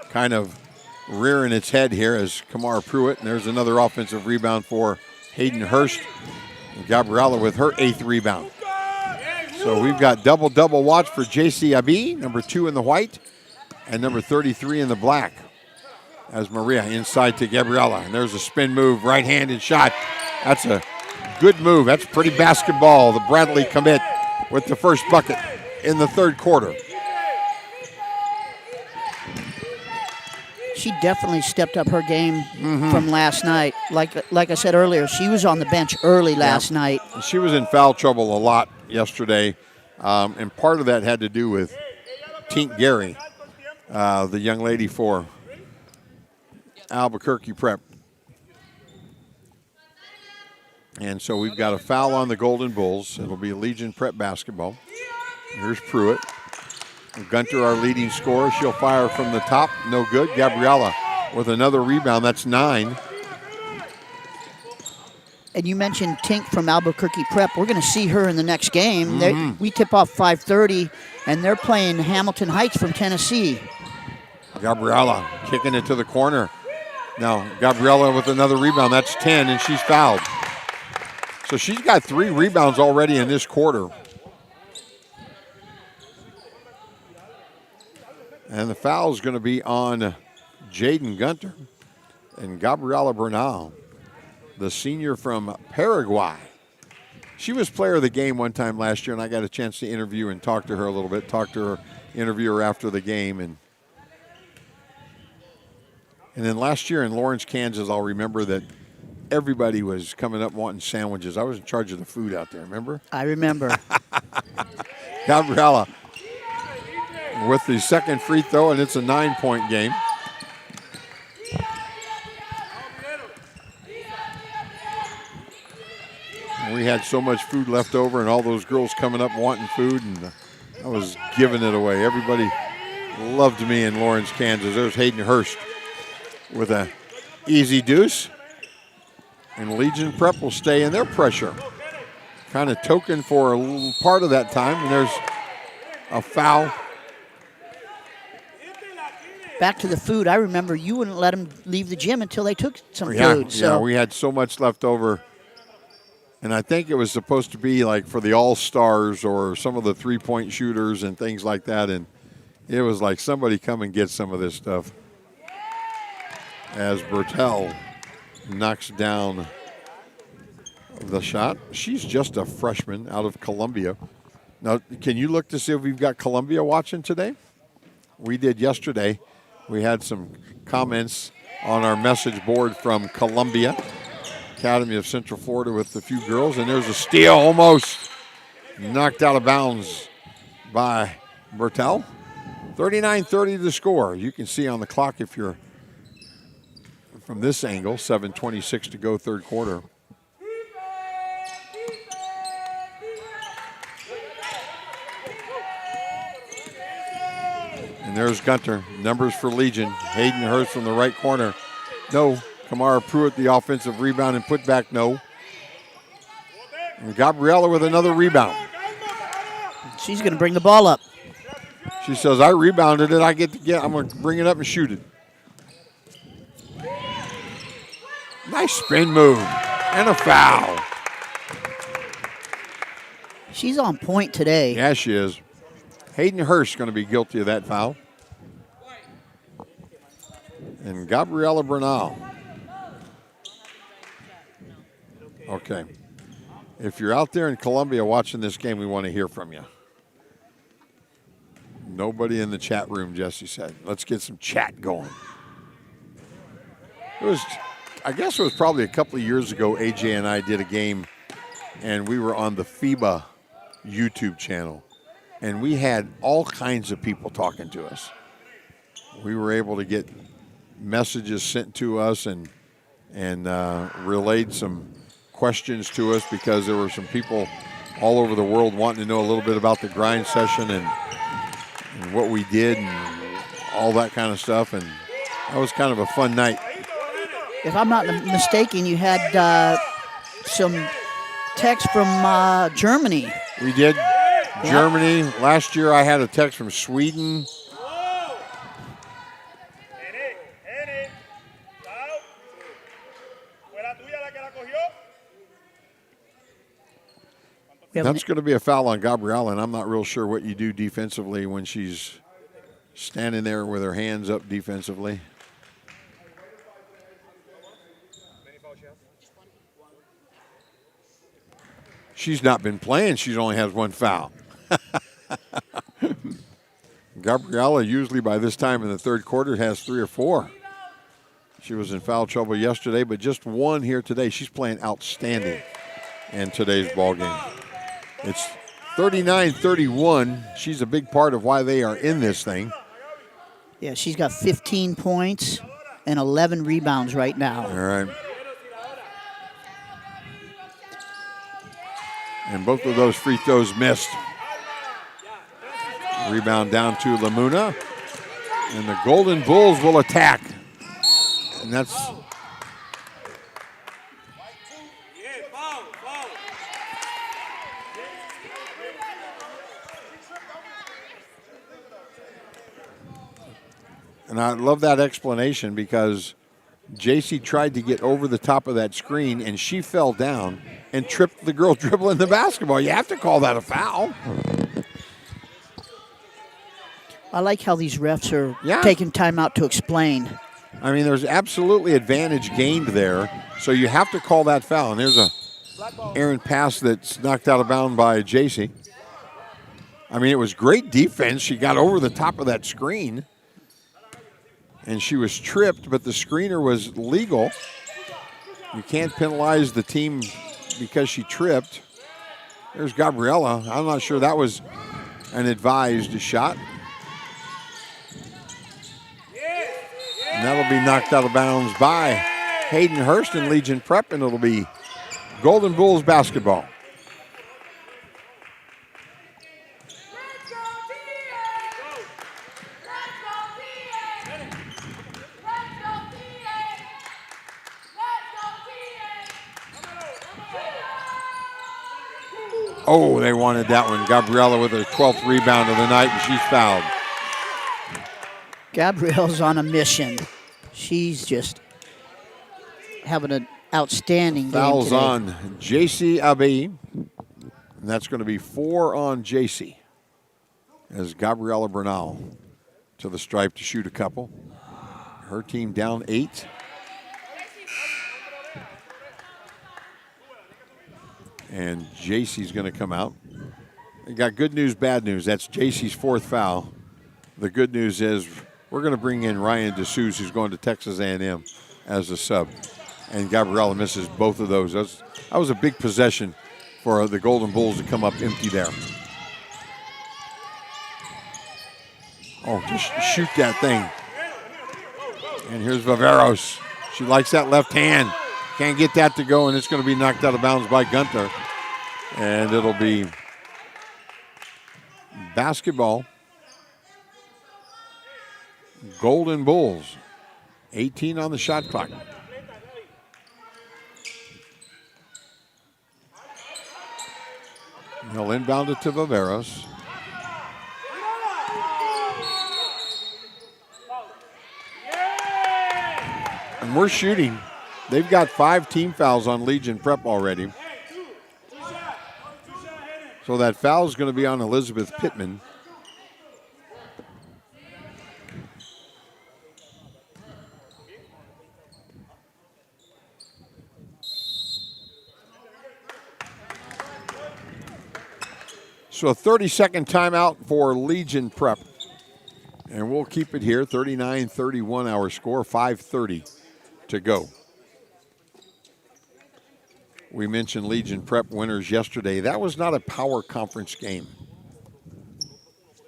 kind of rearing its head here as Kamara Pruitt. And there's another offensive rebound for Hayden Hurst. And Gabriella with her 8th rebound. So we've got double watch for J.C. Abi, number 2 in the white, and number 33 in the black. As Maria inside to Gabriella. And there's a spin move, right-handed shot. That's a good move. That's pretty basketball. The Bradley commit with the first bucket in the third quarter. She definitely stepped up her game from last night. Like I said earlier, she was on the bench early last night. She was in foul trouble a lot yesterday, and part of that had to do with Tink Gary, the young lady for Albuquerque Prep. And so we've got a foul on the Golden Bulls. It'll be Legion Prep basketball. Here's Pruitt. Gunter, our leading scorer, she'll fire from the top. No good. Gabriella with another rebound. That's 9. And you mentioned Tink from Albuquerque Prep. We're going to see her in the next game. We tip off 5:30, and they're playing Hamilton Heights from Tennessee. Gabriella kicking it to the corner. Now, Gabriella with another rebound. That's 10, and she's fouled. So she's got 3 rebounds already in this quarter. And the foul is going to be on Jaden Gunter and Gabriela Bernal, the senior from Paraguay. She was player of the game one time last year, and I got a chance to interview and talk to her a little bit, interview her after the game. And then last year in Lawrence, Kansas, I'll remember that everybody was coming up wanting sandwiches. I was in charge of the food out there, remember? I remember. Gabriela with the second free throw, and it's a 9-point game. We had so much food left over, and all those girls coming up wanting food, and I was giving it away. Everybody loved me in Lawrence, Kansas. There's Hayden Hurst with a easy deuce, and Legion Prep will stay in their pressure. Kind of token for a little part of that time, and there's a foul. Back to the food. I remember you wouldn't let them leave the gym until they took some food. Yeah, we had so much left over. And I think it was supposed to be like for the All-Stars or some of the three-point shooters and things like that. And it was like, somebody come and get some of this stuff. As Bertel knocks down the shot. She's just a freshman out of Columbia. Now, can you look to see if we've got Columbia watching today? We did yesterday. We had some comments on our message board from Columbia Academy of Central Florida with a few girls, and there's a steal almost knocked out of bounds by Bertel. 39-30 to score. You can see on the clock if you're from this angle, 7:26 to go, third quarter. And there's Gunter. Numbers for Legion. Hayden Hurst from the right corner. No. Kamara Pruitt, the offensive rebound and put back, no. And Gabriella with another rebound. She's going to bring the ball up. She says, I rebounded it. I'm going to bring it up and shoot it. Nice spin move and a foul. She's on point today. Yeah, she is. Hayden Hurst going to be guilty of that foul. And Gabriela Bernal. Okay. If you're out there in Columbia watching this game, we want to hear from you. Nobody in the chat room, Jesse said. Let's get some chat going. I guess it was probably a couple of years ago, AJ and I did a game, and we were on the FIBA YouTube channel. And we had all kinds of people talking to us. We were able to get messages sent to us and relayed some questions to us because there were some people all over the world wanting to know a little bit about the grind session and what we did and all that kind of stuff, and that was kind of a fun night. If I'm not mistaken, you had some text from Germany. We did. Germany. Last year I had a text from Sweden. That's going to be a foul on Gabriella, and I'm not real sure what you do defensively when she's standing there with her hands up defensively. She's not been playing. She only has one foul. Gabriella usually by this time in the third quarter has 3 or 4. She was in foul trouble yesterday, but just one here today. She's playing outstanding in today's ball game. It's 39-31. She's a big part of why they are in this thing. Yeah, she's got 15 points and 11 rebounds right now. All right. And both of those free throws missed. Rebound down to Lamuna. And the Golden Bulls will attack. And that's... And I love that explanation because JC tried to get over the top of that screen and she fell down and tripped the girl dribbling the basketball. You have to call that a foul. I like how these refs are taking time out to explain. I mean, there's absolutely advantage gained there, so you have to call that foul. And there's a errant pass that's knocked out of bounds by JC. I mean, it was great defense. She got over the top of that screen. And she was tripped, but the screener was legal. You can't penalize the team because she tripped. There's Gabriella. I'm not sure that was an advised shot. And that'll be knocked out of bounds by Hayden Hurst and Legion Prep, and it'll be Golden Bulls basketball. Oh, they wanted that one. Gabriella with her 12th rebound of the night, and she's fouled. Gabrielle's on a mission. She's just having an outstanding game Fouls today. on JC Abbey, and that's going to be 4 on JC as Gabriella Bernal to the stripe to shoot a couple. Her team down 8. And JC's going to come out. We got good news, bad news. That's JC's 4th foul. The good news is we're going to bring in Ryan DeSouza, who's going to Texas A&M as a sub. And Gabriella misses both of those. That was a big possession for the Golden Bulls to come up empty there. Oh, just shoot that thing. And here's Viveros. She likes that left hand. Can't get that to go, and it's going to be knocked out of bounds by Gunter. And it'll be basketball. Golden Bulls. 18 on the shot clock. He'll inbound it to Viveros. And we're shooting. They've got 5 team fouls on Legion Prep already. So that foul is going to be on Elizabeth Pittman. So a 30-second timeout for Legion Prep. And we'll keep it here, 39-31 our score, 5:30 to go. We mentioned Legion Prep winners yesterday. That was not a power conference game.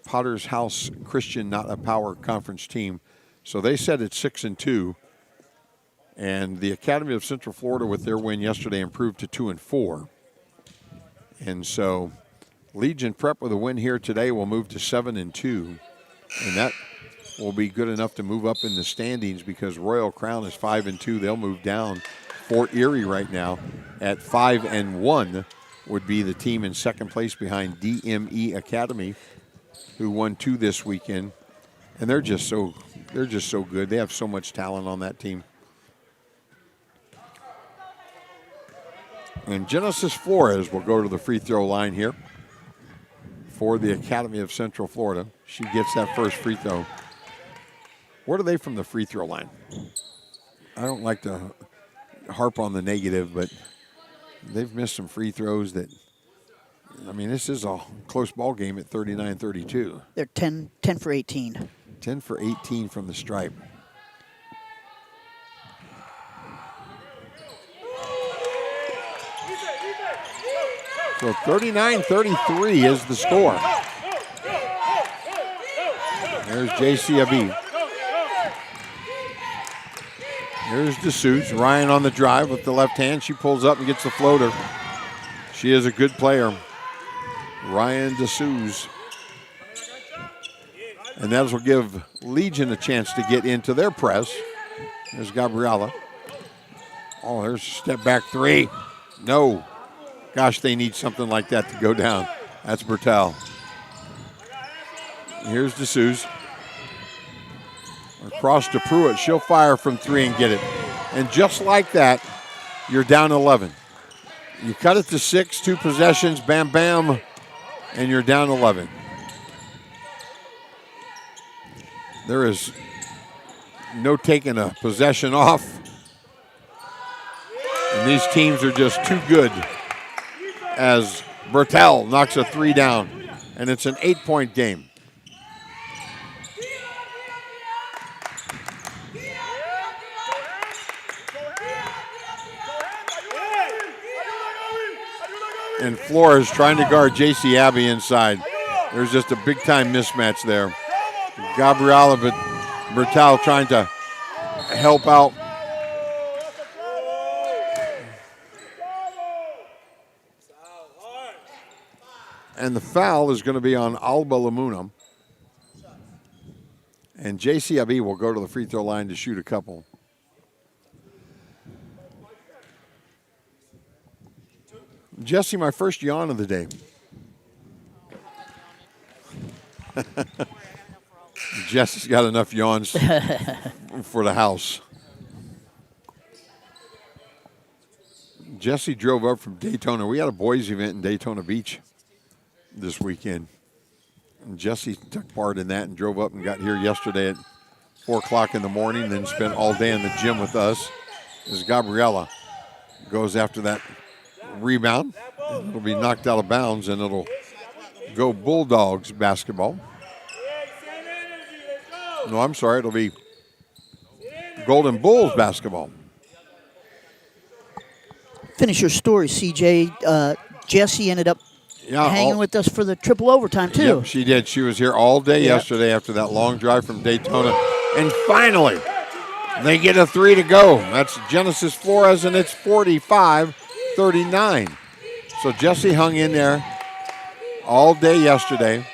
Potter's House Christian, not a power conference team. So they said it's 6-2. And the Academy of Central Florida with their win yesterday improved to 2-4. And so Legion Prep with a win here today will move to 7-2. And that will be good enough to move up in the standings because Royal Crown is 5-2. They'll move down. Fort Erie right now at 5-1 would be the team in second place behind DME Academy, who won 2 this weekend. And they're just so good. They have so much talent on that team. And Genesis Flores will go to the free throw line here for the Academy of Central Florida. She gets that first free throw. What are they from the free throw line? I don't like to harp on the negative, but they've missed some free throws that, I mean, this is a close ball game at 39-32. They're 10 for 18. 10 for 18 from the stripe. So 39-33 is the score. There's J.C. Abib. Here's DeSouza. Ryan on the drive with the left hand. She pulls up and gets the floater. She is a good player. Ryan DeSouza. And that will give Legion a chance to get into their press. There's Gabriella. Oh, there's a step back three. No. Gosh, they need something like that to go down. That's Bertel. Here's DeSouza. Across to Pruitt. She'll fire from three and get it. And just like that, you're down 11. You cut it to 6, 2 possessions, bam, bam, and you're down 11. There is no taking a possession off. And these teams are just too good as Bertel knocks a 3 down. And it's an 8-point game. And Flores trying to guard J.C. Abbey inside. There's just a big-time mismatch there. Gabriella Bertal trying to help out. And the foul is going to be on Alba Lamuna. And J.C. Abbey will go to the free throw line to shoot a couple. Jesse, my first yawn of the day. Jesse's got enough yawns for the house. Jesse drove up from Daytona. We had a boys event in Daytona Beach this weekend. And Jesse took part in that and drove up and got here yesterday at 4 o'clock in the morning, then spent all day in the gym with us as Gabriella goes after that rebound. It'll be knocked out of bounds, and it'll go Bulldogs basketball. No, I'm sorry. It'll be Golden Bulls basketball. Finish your story, CJ. Jesse ended up hanging with us for the triple overtime, too. Yep, she did. She was here all day yesterday after that long drive from Daytona. And finally, they get a 3 to go. That's Genesis Flores, and it's 45-39. So Jesse hung in there all day yesterday.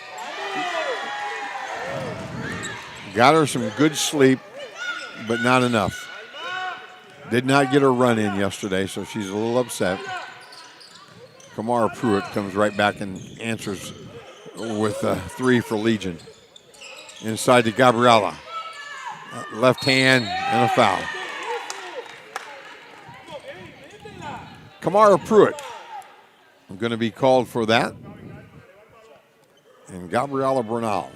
Got her some good sleep, but not enough. Did not get her run in yesterday, so she's a little upset. Kamara Pruitt comes right back and answers with a 3 for Legion. Inside to Gabriella. Left hand and a foul. Kamara Pruitt going to be called for that. And Gabriella Bernal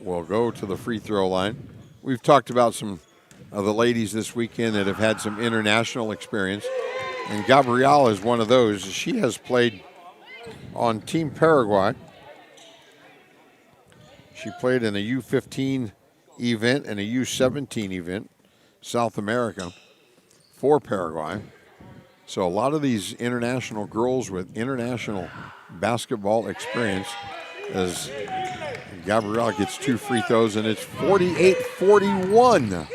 will go to the free throw line. We've talked about some of the ladies this weekend that have had some international experience. And Gabriella is one of those. She has played on Team Paraguay. She played in a U15 event and a U17 event, South America, for Paraguay. So a lot of these international girls with international basketball experience, as Gabriella gets 2 free throws, and it's 48-41.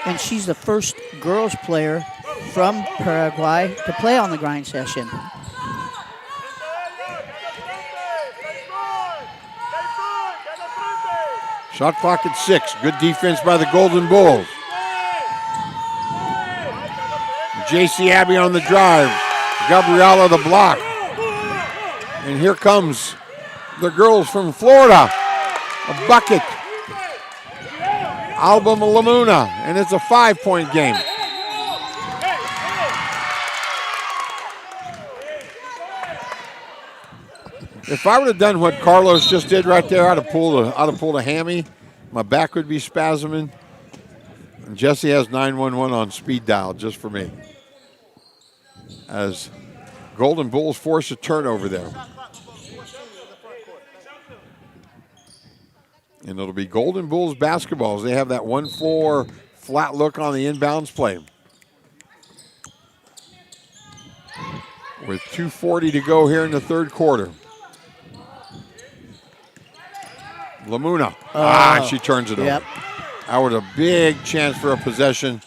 And she's the first girls player from Paraguay to play on the grind session. Shot clock at 6. Good defense by the Golden Bulls. J.C. Abbey on the drive. Gabriella the block. And here comes the girls from Florida. A bucket. Alba Lamuna. And it's a 5-point game. If I would have done what Carlos just did right there, I'd have pulled a hammy. My back would be spasming. And Jesse has 911 on speed dial just for me. As Golden Bulls force a turnover there. And it'll be Golden Bulls basketball as they have that 1-4 flat look on the inbounds play. With 2:40 to go here in the third quarter. Lamuna. She turns it over. That was a big chance for a possession.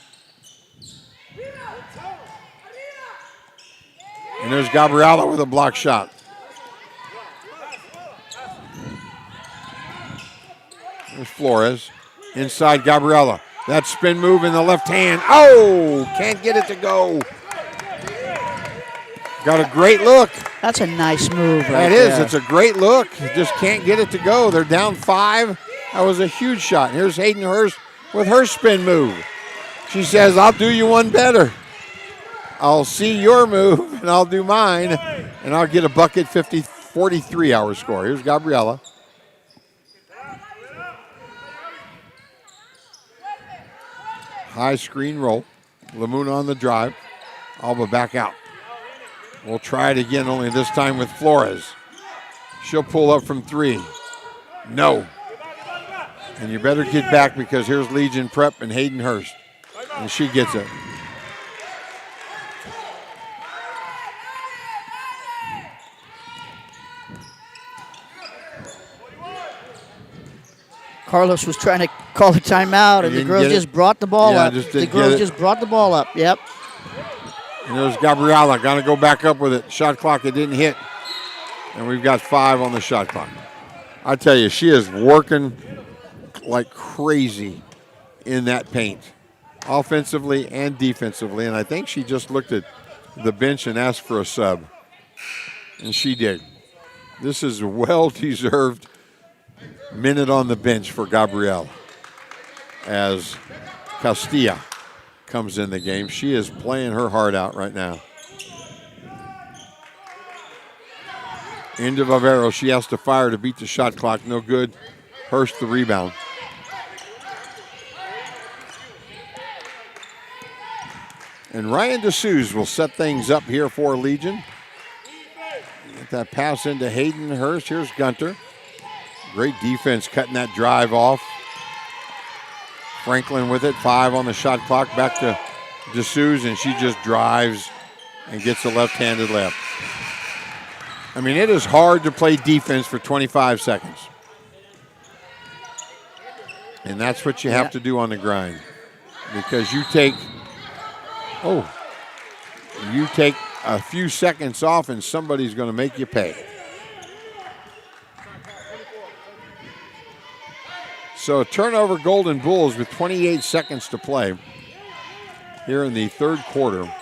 And there's Gabriella with a block shot. There's Flores. Inside Gabriella. That spin move in the left hand. Oh, can't get it to go. Got a great look. That's a nice move right That is. there. It's a great look. Just can't get it to go. They're down 5. That was a huge shot. Here's Hayden Hurst with her spin move. She says, I'll do you one better. I'll see your move, and I'll do mine, and I'll get a bucket 43 our score. Here's Gabriella. High screen roll. Lamuna on the drive. Alba back out. We'll try it again, only this time with Flores. She'll pull up from 3. No. And you better get back because here's Legion Prep and Hayden Hurst. And she gets it. Carlos was trying to call a timeout, and the girls just brought the ball up. The girls just brought the ball up. Yep. And there's Gabriella. Got to go back up with it. Shot clock, it didn't hit. And we've got 5 on the shot clock. I tell you, she is working like crazy in that paint, offensively and defensively. And I think she just looked at the bench and asked for a sub. And she did. This is a well-deserved minute on the bench for Gabrielle as Castilla comes in the game. She is playing her heart out right now. Into Vivero. She has to fire to beat the shot clock. No good. Hurst the rebound. And Ryan DeSouza will set things up here for Legion. Get that pass into Hayden Hurst. Here's Gunter. Great defense cutting that drive off. Franklin with it. 5 on the shot clock. Back to DeSouza, and she just drives and gets a left-handed layup. I mean, it is hard to play defense for 25 seconds. And that's what you have to do on the grind. Because you take a few seconds off and somebody's going to make you pay. So turnover Golden Bulls with 28 seconds to play here in the third quarter.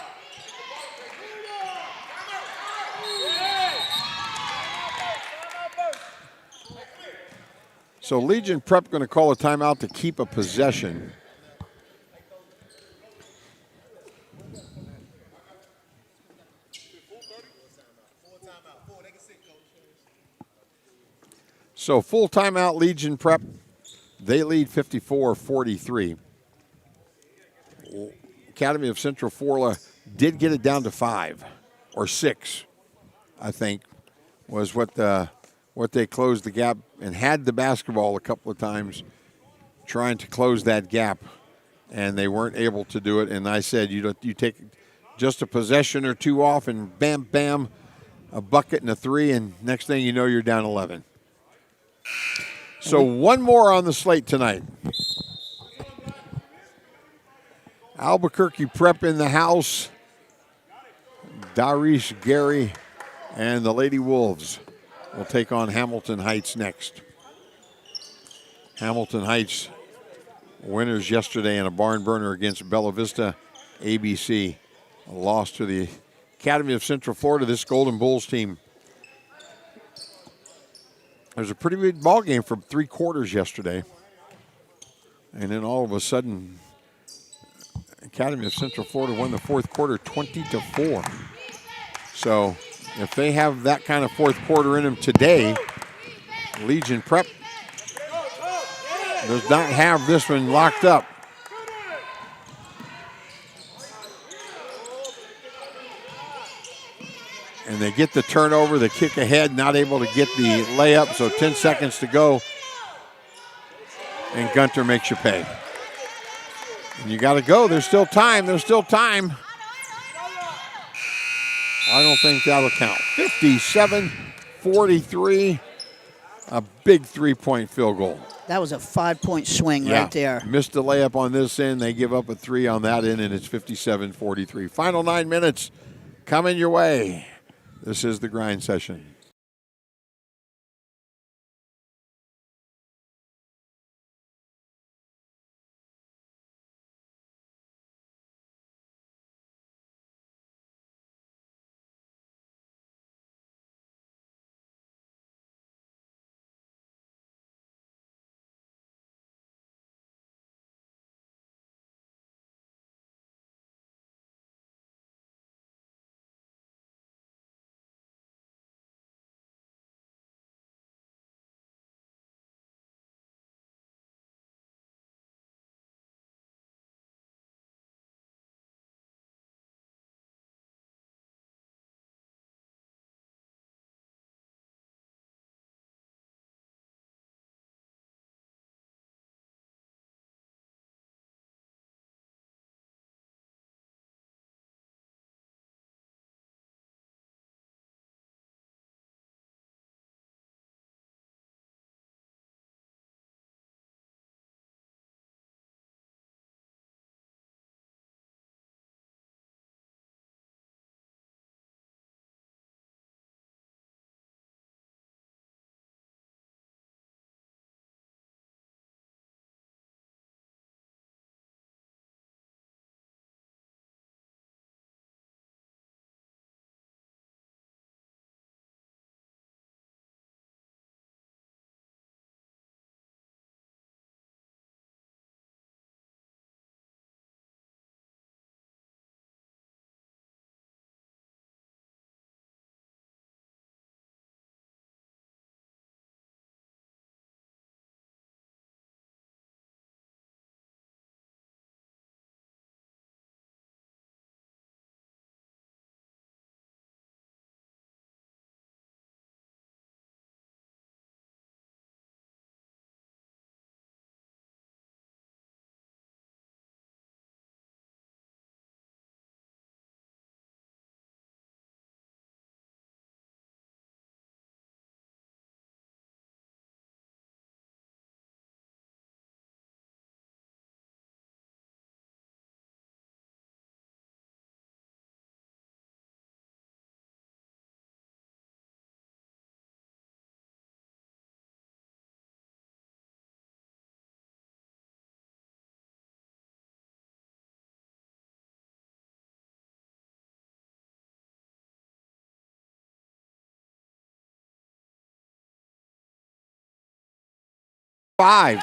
So Legion Prep going to call a timeout to keep a possession. So full timeout Legion Prep. They lead 54-43. Academy of Central Florida did get it down to 5 or 6, I think, was what they closed the gap and had the basketball a couple of times trying to close that gap, and they weren't able to do it. And I said, you take just a possession or two off, and bam, bam, a bucket and a 3, and next thing you know, you're down 11. So one more on the slate tonight. Albuquerque Prep in the house. Darius Gary and the Lady Wolves will take on Hamilton Heights next. Hamilton Heights winners yesterday in a barn burner against Bella Vista ABC. A loss to the Academy of Central Florida, this Golden Bulls team. It was a pretty big ball game for 3 quarters yesterday. And then all of a sudden, Academy of Central Florida won the 4th quarter 20-4. So if they have that kind of 4th quarter in them today, Legion Prep does not have this one locked up. And they get the turnover, the kick ahead, not able to get the layup, so 10 seconds to go. And Gunter makes you pay. And you got to go. There's still time. There's still time. I don't think that'll count. 57-43. A big 3-point field goal. That was a 5-point swing right there. Missed the layup on this end. They give up a 3 on that end, and it's 57-43. Final 9 minutes coming your way. This is the grind session. Five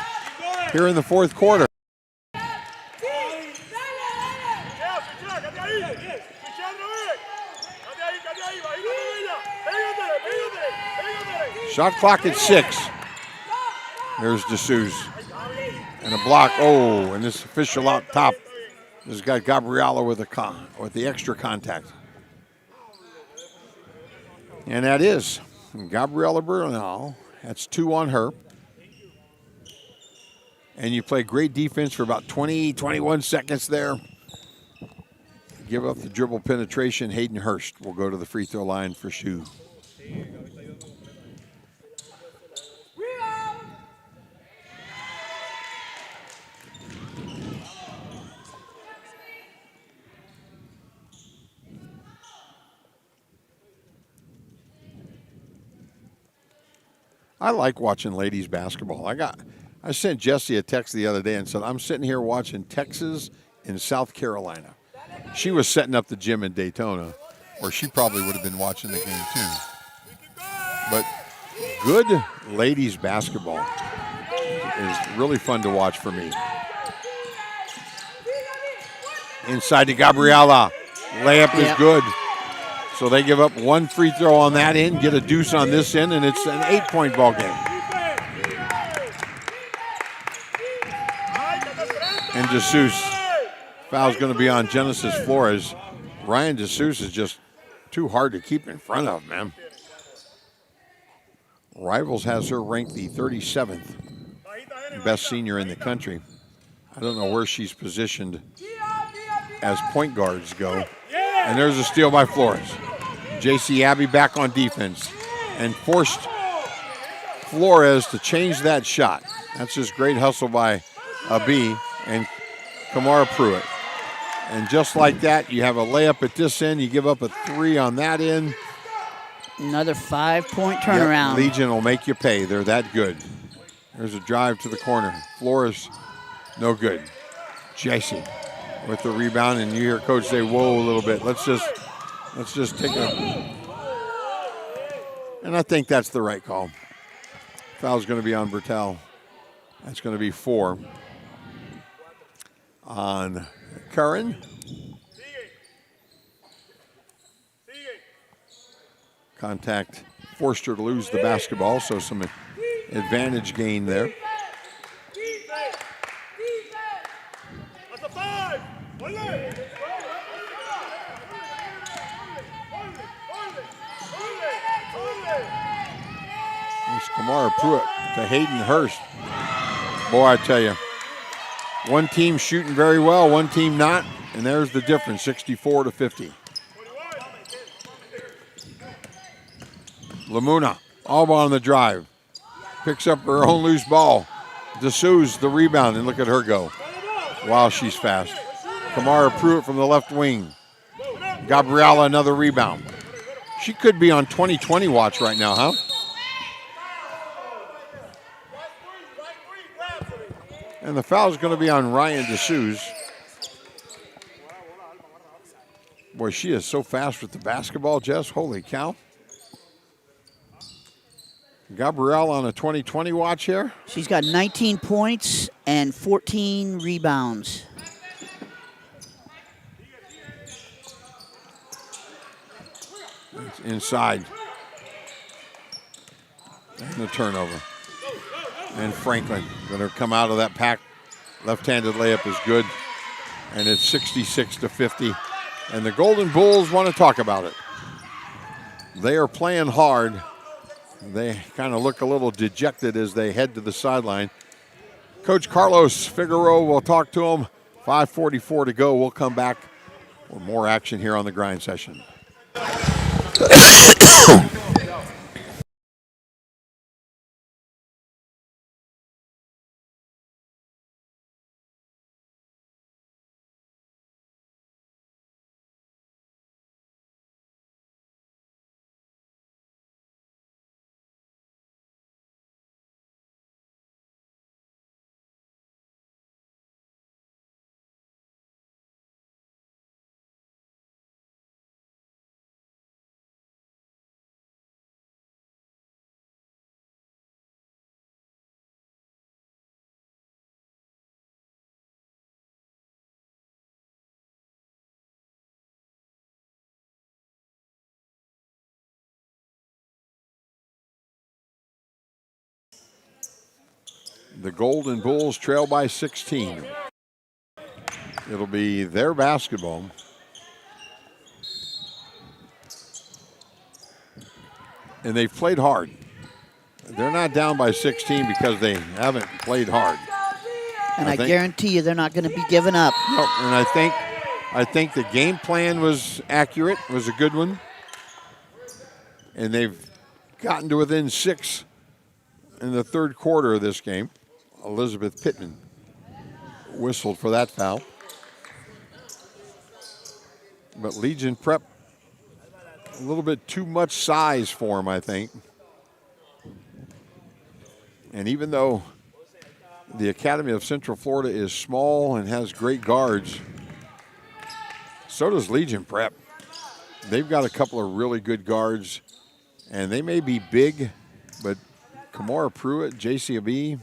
here in the 4th quarter. Shot clock at 6. There's DeSouza. And a block. Oh, and this official out top has got Gabriella with the extra contact. And that is Gabriella Bernal. That's 2 on her. And you play great defense for about 20, 21 seconds there. Give up the dribble penetration. Hayden Hurst will go to the free throw line for Shoe. I like watching ladies basketball. I sent Jesse a text the other day and said, I'm sitting here watching Texas and South Carolina. She was setting up the gym in Daytona, or she probably would have been watching the game too. But good ladies basketball is really fun to watch for me. Inside to Gabriella. Layup is good. So they give up one free throw on that end, get a deuce on this end, and it's an 8-point ball game. And DeSuze. Foul's going to be on Genesis Flores. Ryan DeSuze is just too hard to keep in front of, man. Rivals has her ranked the 37th best senior in the country. I don't know where she's positioned as point guards go. And there's a steal by Flores. J.C. Abbey back on defense and forced Flores to change that shot. That's just great hustle by Abbey and Kamara Pruitt. And just like that, you have a layup at this end. You give up a 3 on that end. Another 5-point turnaround. Yep, Legion will make you pay. They're that good. There's a drive to the corner. Flores, no good. J.C. with the rebound, and you hear Coach say, whoa, a little bit. Let's just take a... And I think that's the right call. Foul's going to be on Bertel. That's going to be 4 on Curran. Contact forced her to lose the basketball, so some advantage gain there. There's Kamara Pruitt to Hayden Hurst. Boy, I tell you, one team shooting very well, one team not, and there's the difference, 64-50. Lamuna, all ball on the drive. Picks up her own loose ball. DeSuze the rebound, and look at her go. Wow, she's fast. Kamara Pruitt from the left wing. Gabriella, another rebound. She could be on 2020 watch right now, huh? And the foul is going to be on Ryan DeSuze. Boy, she is so fast with the basketball, Jess. Holy cow. Gabrielle on a 2020 watch here. She's got 19 points and 14 rebounds. It's inside. And the turnover. And Franklin going to come out of that pack. Left-handed layup is good. And it's 66-50. And the Golden Bulls want to talk about it. They are playing hard. They kind of look a little dejected as they head to the sideline. Coach Carlos Figueroa will talk to them. 5:44 to go. We'll come back for more action here on the Grind Session. The Golden Bulls trail by 16. It'll be their basketball. And they've played hard. They're not down by 16 because they haven't played hard. And I guarantee you they're not going to be giving up. No, and I think the game plan was accurate, was a good one. And they've gotten to within 6 in the third quarter of this game. Elizabeth Pittman whistled for that foul. But Legion Prep, a little bit too much size for him, I think. And even though the Academy of Central Florida is small and has great guards. So does Legion Prep. They've got a couple of really good guards, and they may be big, but Kamora Pruitt, JCB,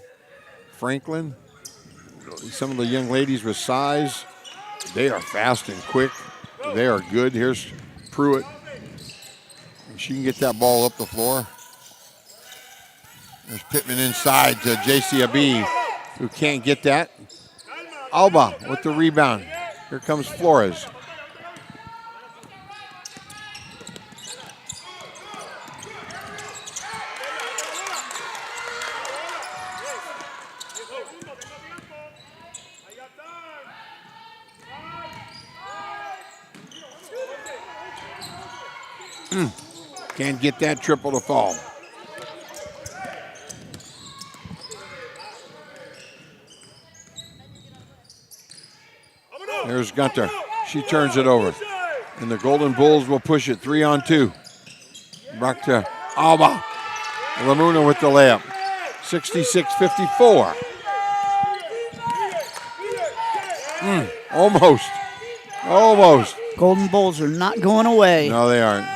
Franklin, some of the young ladies with size, they are fast and quick. They are good. Here's Pruitt. She can get that ball up the floor. There's Pittman inside to JCB, who can't get that. Alba with the rebound. Here comes Flores. Can't get that triple to fall. There's Gunter. She turns it over. And the Golden Bulls will push it 3-on-2. Back to Alba. Lamuna with the layup. 66-54. Almost. Almost. Golden Bulls are not going away. No, they aren't.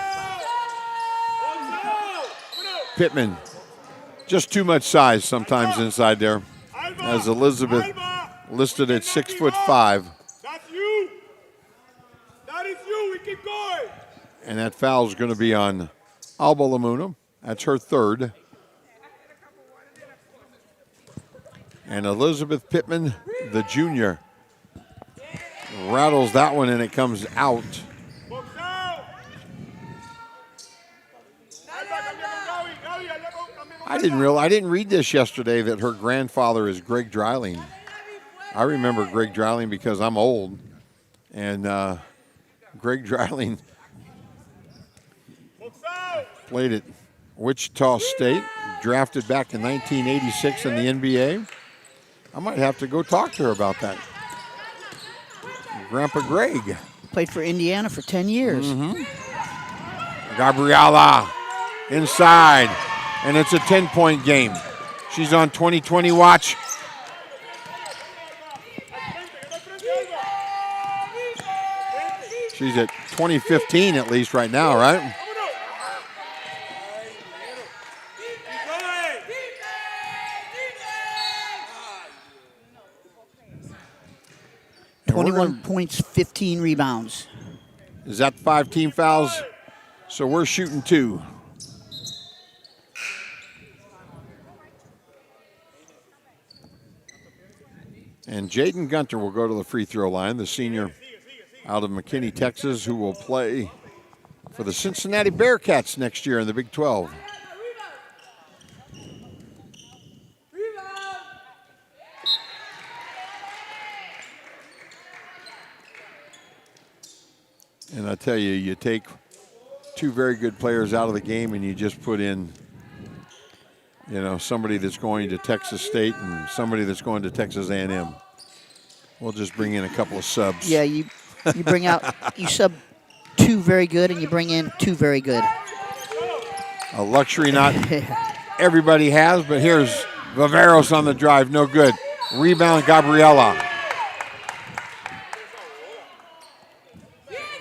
Pittman, just too much size sometimes inside there. As Elizabeth listed at 6'5". That's you. That is you. We keep going. And that foul is going to be on Alba Lamuna. That's her third. And Elizabeth Pittman, the junior, rattles that one and it comes out. I didn't read this yesterday that her grandfather is Greg Dreiling. I remember Greg Dreiling because I'm old. And Greg Dreiling played at Wichita State, drafted back in 1986 in the NBA. I might have to go talk to her about that. Grandpa Greg. Played for Indiana for 10 years. Gabriella inside. And it's a 10-point game. She's on 20/20 watch. She's at 2015 at least right now, right? And 21 points, 15 rebounds. Is that 5 team fouls? So we're shooting 2. And Jaden Gunter will go to the free throw line, the senior out of McKinney, Texas, who will play for the Cincinnati Bearcats next year in the Big 12. And I tell you, you take 2 very good players out of the game and you just put in, you know, somebody that's going to Texas State and somebody that's going to Texas A&M. We'll just bring in a couple of subs. Yeah, you bring out, you sub 2 very good and you bring in 2 very good. A luxury not everybody has, but here's Viveros on the drive, no good. Rebound, Gabriella.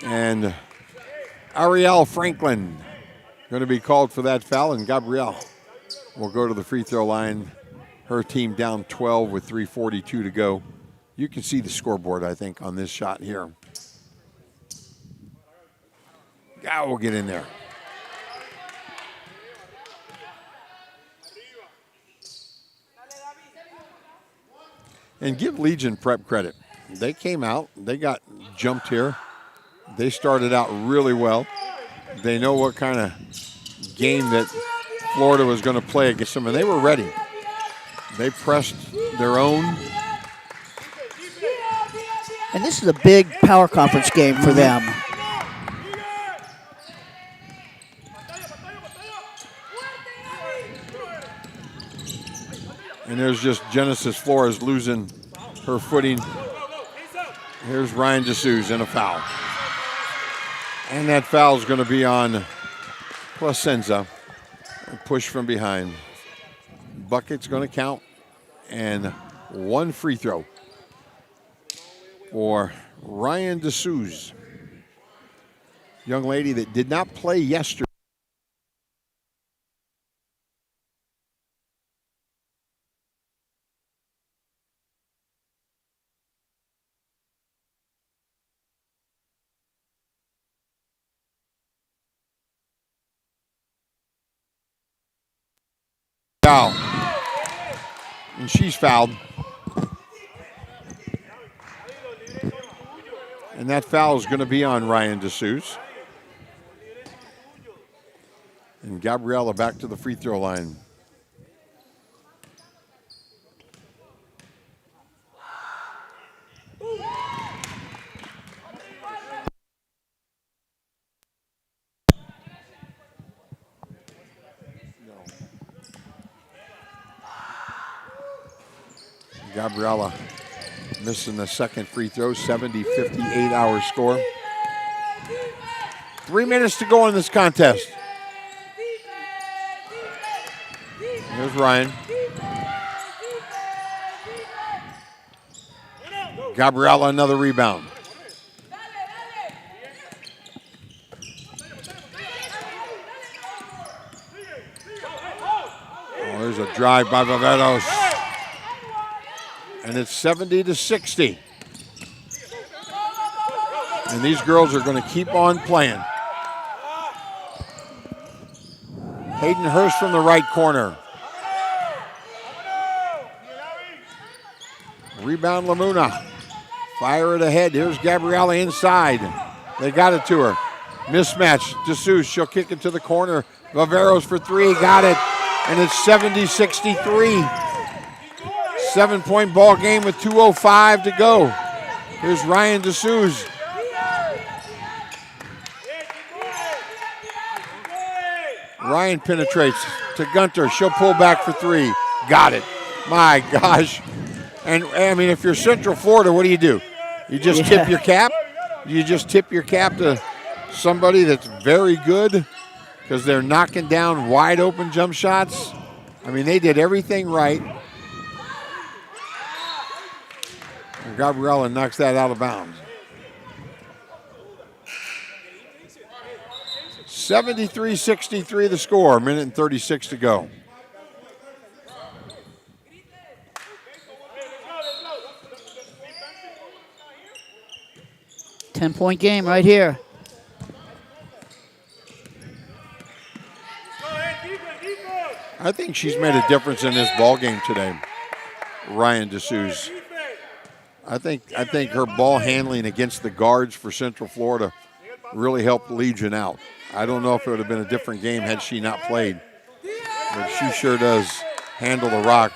And Ariel Franklin going to be called for that foul, and Gabrielle will go to the free throw line. Her team down 12 with 3:42 to go. You can see the scoreboard, I think, on this shot here. Guy will get in there. And give Legion Prep credit. They came out, they got jumped here. They started out really well. They know what kind of game that Florida was going to play against them, and they were ready. They pressed their own. And this is a big power conference game for them. And there's just Genesis Flores losing her footing. Here's Ryan DeSouza in a foul. And that foul is going to be on Placenza. Push from behind. Bucket's going to count. And One free throw for Ryan DeSouza, young lady that did not play yesterday. Foul. And she's fouled. And that foul is going to be on Ryan DeSouza. And Gabriella back to the free throw line. Gabriella missing the second free throw, 70-58 our score. 3 minutes to go in this contest. Here's Ryan. Gabriella, another rebound. Oh, there's a drive by Viveros. And it's 70-60. And these girls are going to keep on playing. Hayden Hurst from the right corner. Rebound Lamuna. Fire it ahead. Here's Gabriella inside. They got it to her. Mismatch. DeSouza, she'll kick it to the corner. Viveros for three. Got it. And it's 70-63. 7-point ball game with 2:05 to go. Here's Ryan DeSouza. Ryan penetrates to Gunter. She'll pull back for three. Got it. My gosh. And I mean, if you're Central Florida, what do? You just tip your cap? You just tip your cap to somebody that's very good because they're knocking down wide open jump shots? I mean, they did everything right. And Gabriella knocks that out of bounds. 73-63 the score, a minute and 36 to go. Ten-point game right here. I think she's made a difference in this ball game today, Ryan DeSouza. I think her ball handling against the guards for Central Florida really helped Legion out. I don't know if it would have been a different game had she not played, but she sure does handle the rock.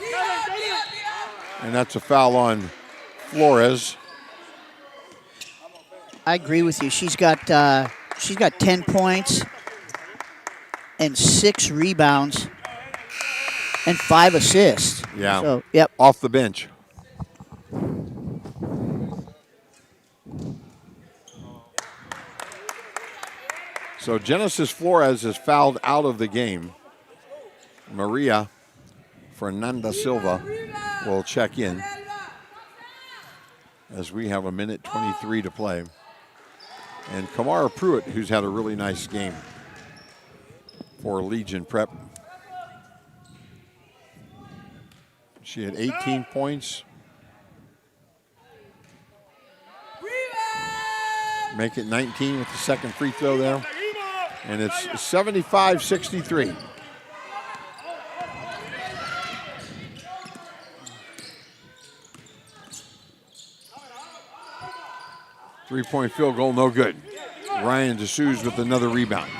And that's a foul on Flores. I agree with you. She's got 10 points and 6 rebounds and 5 assists. Yeah. So, yep. Off the bench. So Genesis Flores is fouled out of the game. Maria Fernanda Silva will check in as we have a minute 23 to play. And Kamara Pruitt, who's had a really nice game for Legion Prep. She had 18 points. Make it 19 with the second free throw there. And it's 75-63. Three-point field goal, no good. Ryan DeSouza with another rebound.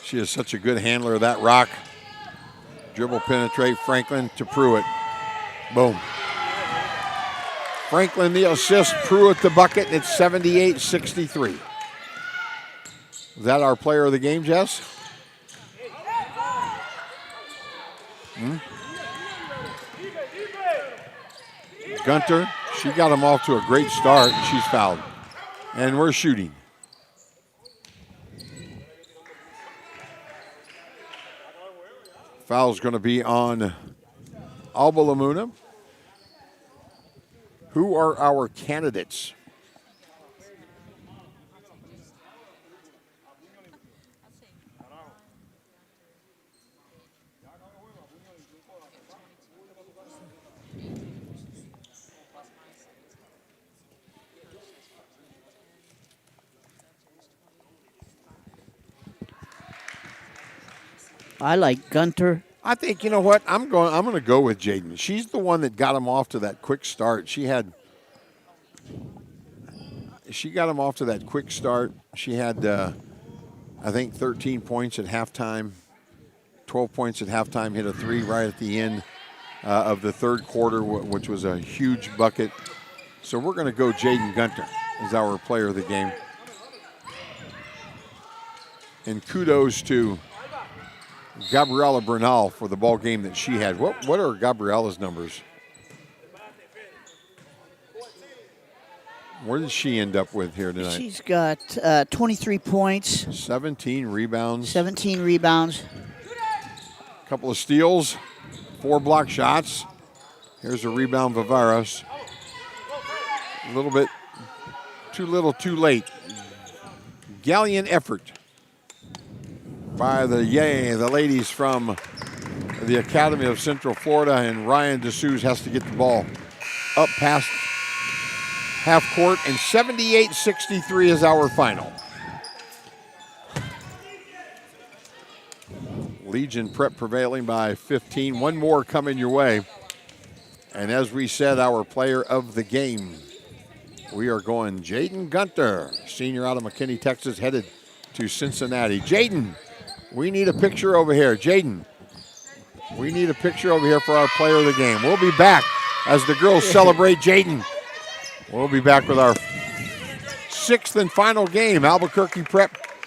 She is such a good handler of that rock. Dribble penetrate, Franklin to Pruitt. Boom. Franklin the assist, Pruitt the bucket, and it's 78-63. Is that our player of the game, Jess? Gunter, she got him off to a great start. She's fouled. And we're shooting. Foul's going to be on Alba Lamuna. Who are our candidates? I like Gunter. I think, you know what, I'm going to go with Jaden. She's the one that got him off to that quick start. She got him off to that quick start. She had, I think, 13 points at halftime, 12 points at halftime, hit a 3 right at the end of the third quarter, which was a huge bucket. So we're going to go Jaden Gunter as our player of the game. And kudos to Gabriela Bernal for the ball game that she had. What are Gabriela's numbers? Where did she end up with here tonight? She's got 23 points. 17 rebounds. 17 rebounds. A couple of steals. 4 block shots. Here's a rebound, Viveros. A little bit too little, too late. Gallant effort by the ladies from the Academy of Central Florida, and Ryan DeSouza has to get the ball up past half court, and 78-63 is our final. Legion Prep prevailing by 15. One more coming your way. And as we said, our player of the game, we are going Jaden Gunter, senior out of McKinney, Texas, headed to Cincinnati. Jaden, we need a picture over here. Jaden, we need a picture over here for our player of the game. We'll be back as the girls celebrate Jaden. We'll be back with our 6th and final game. Albuquerque Prep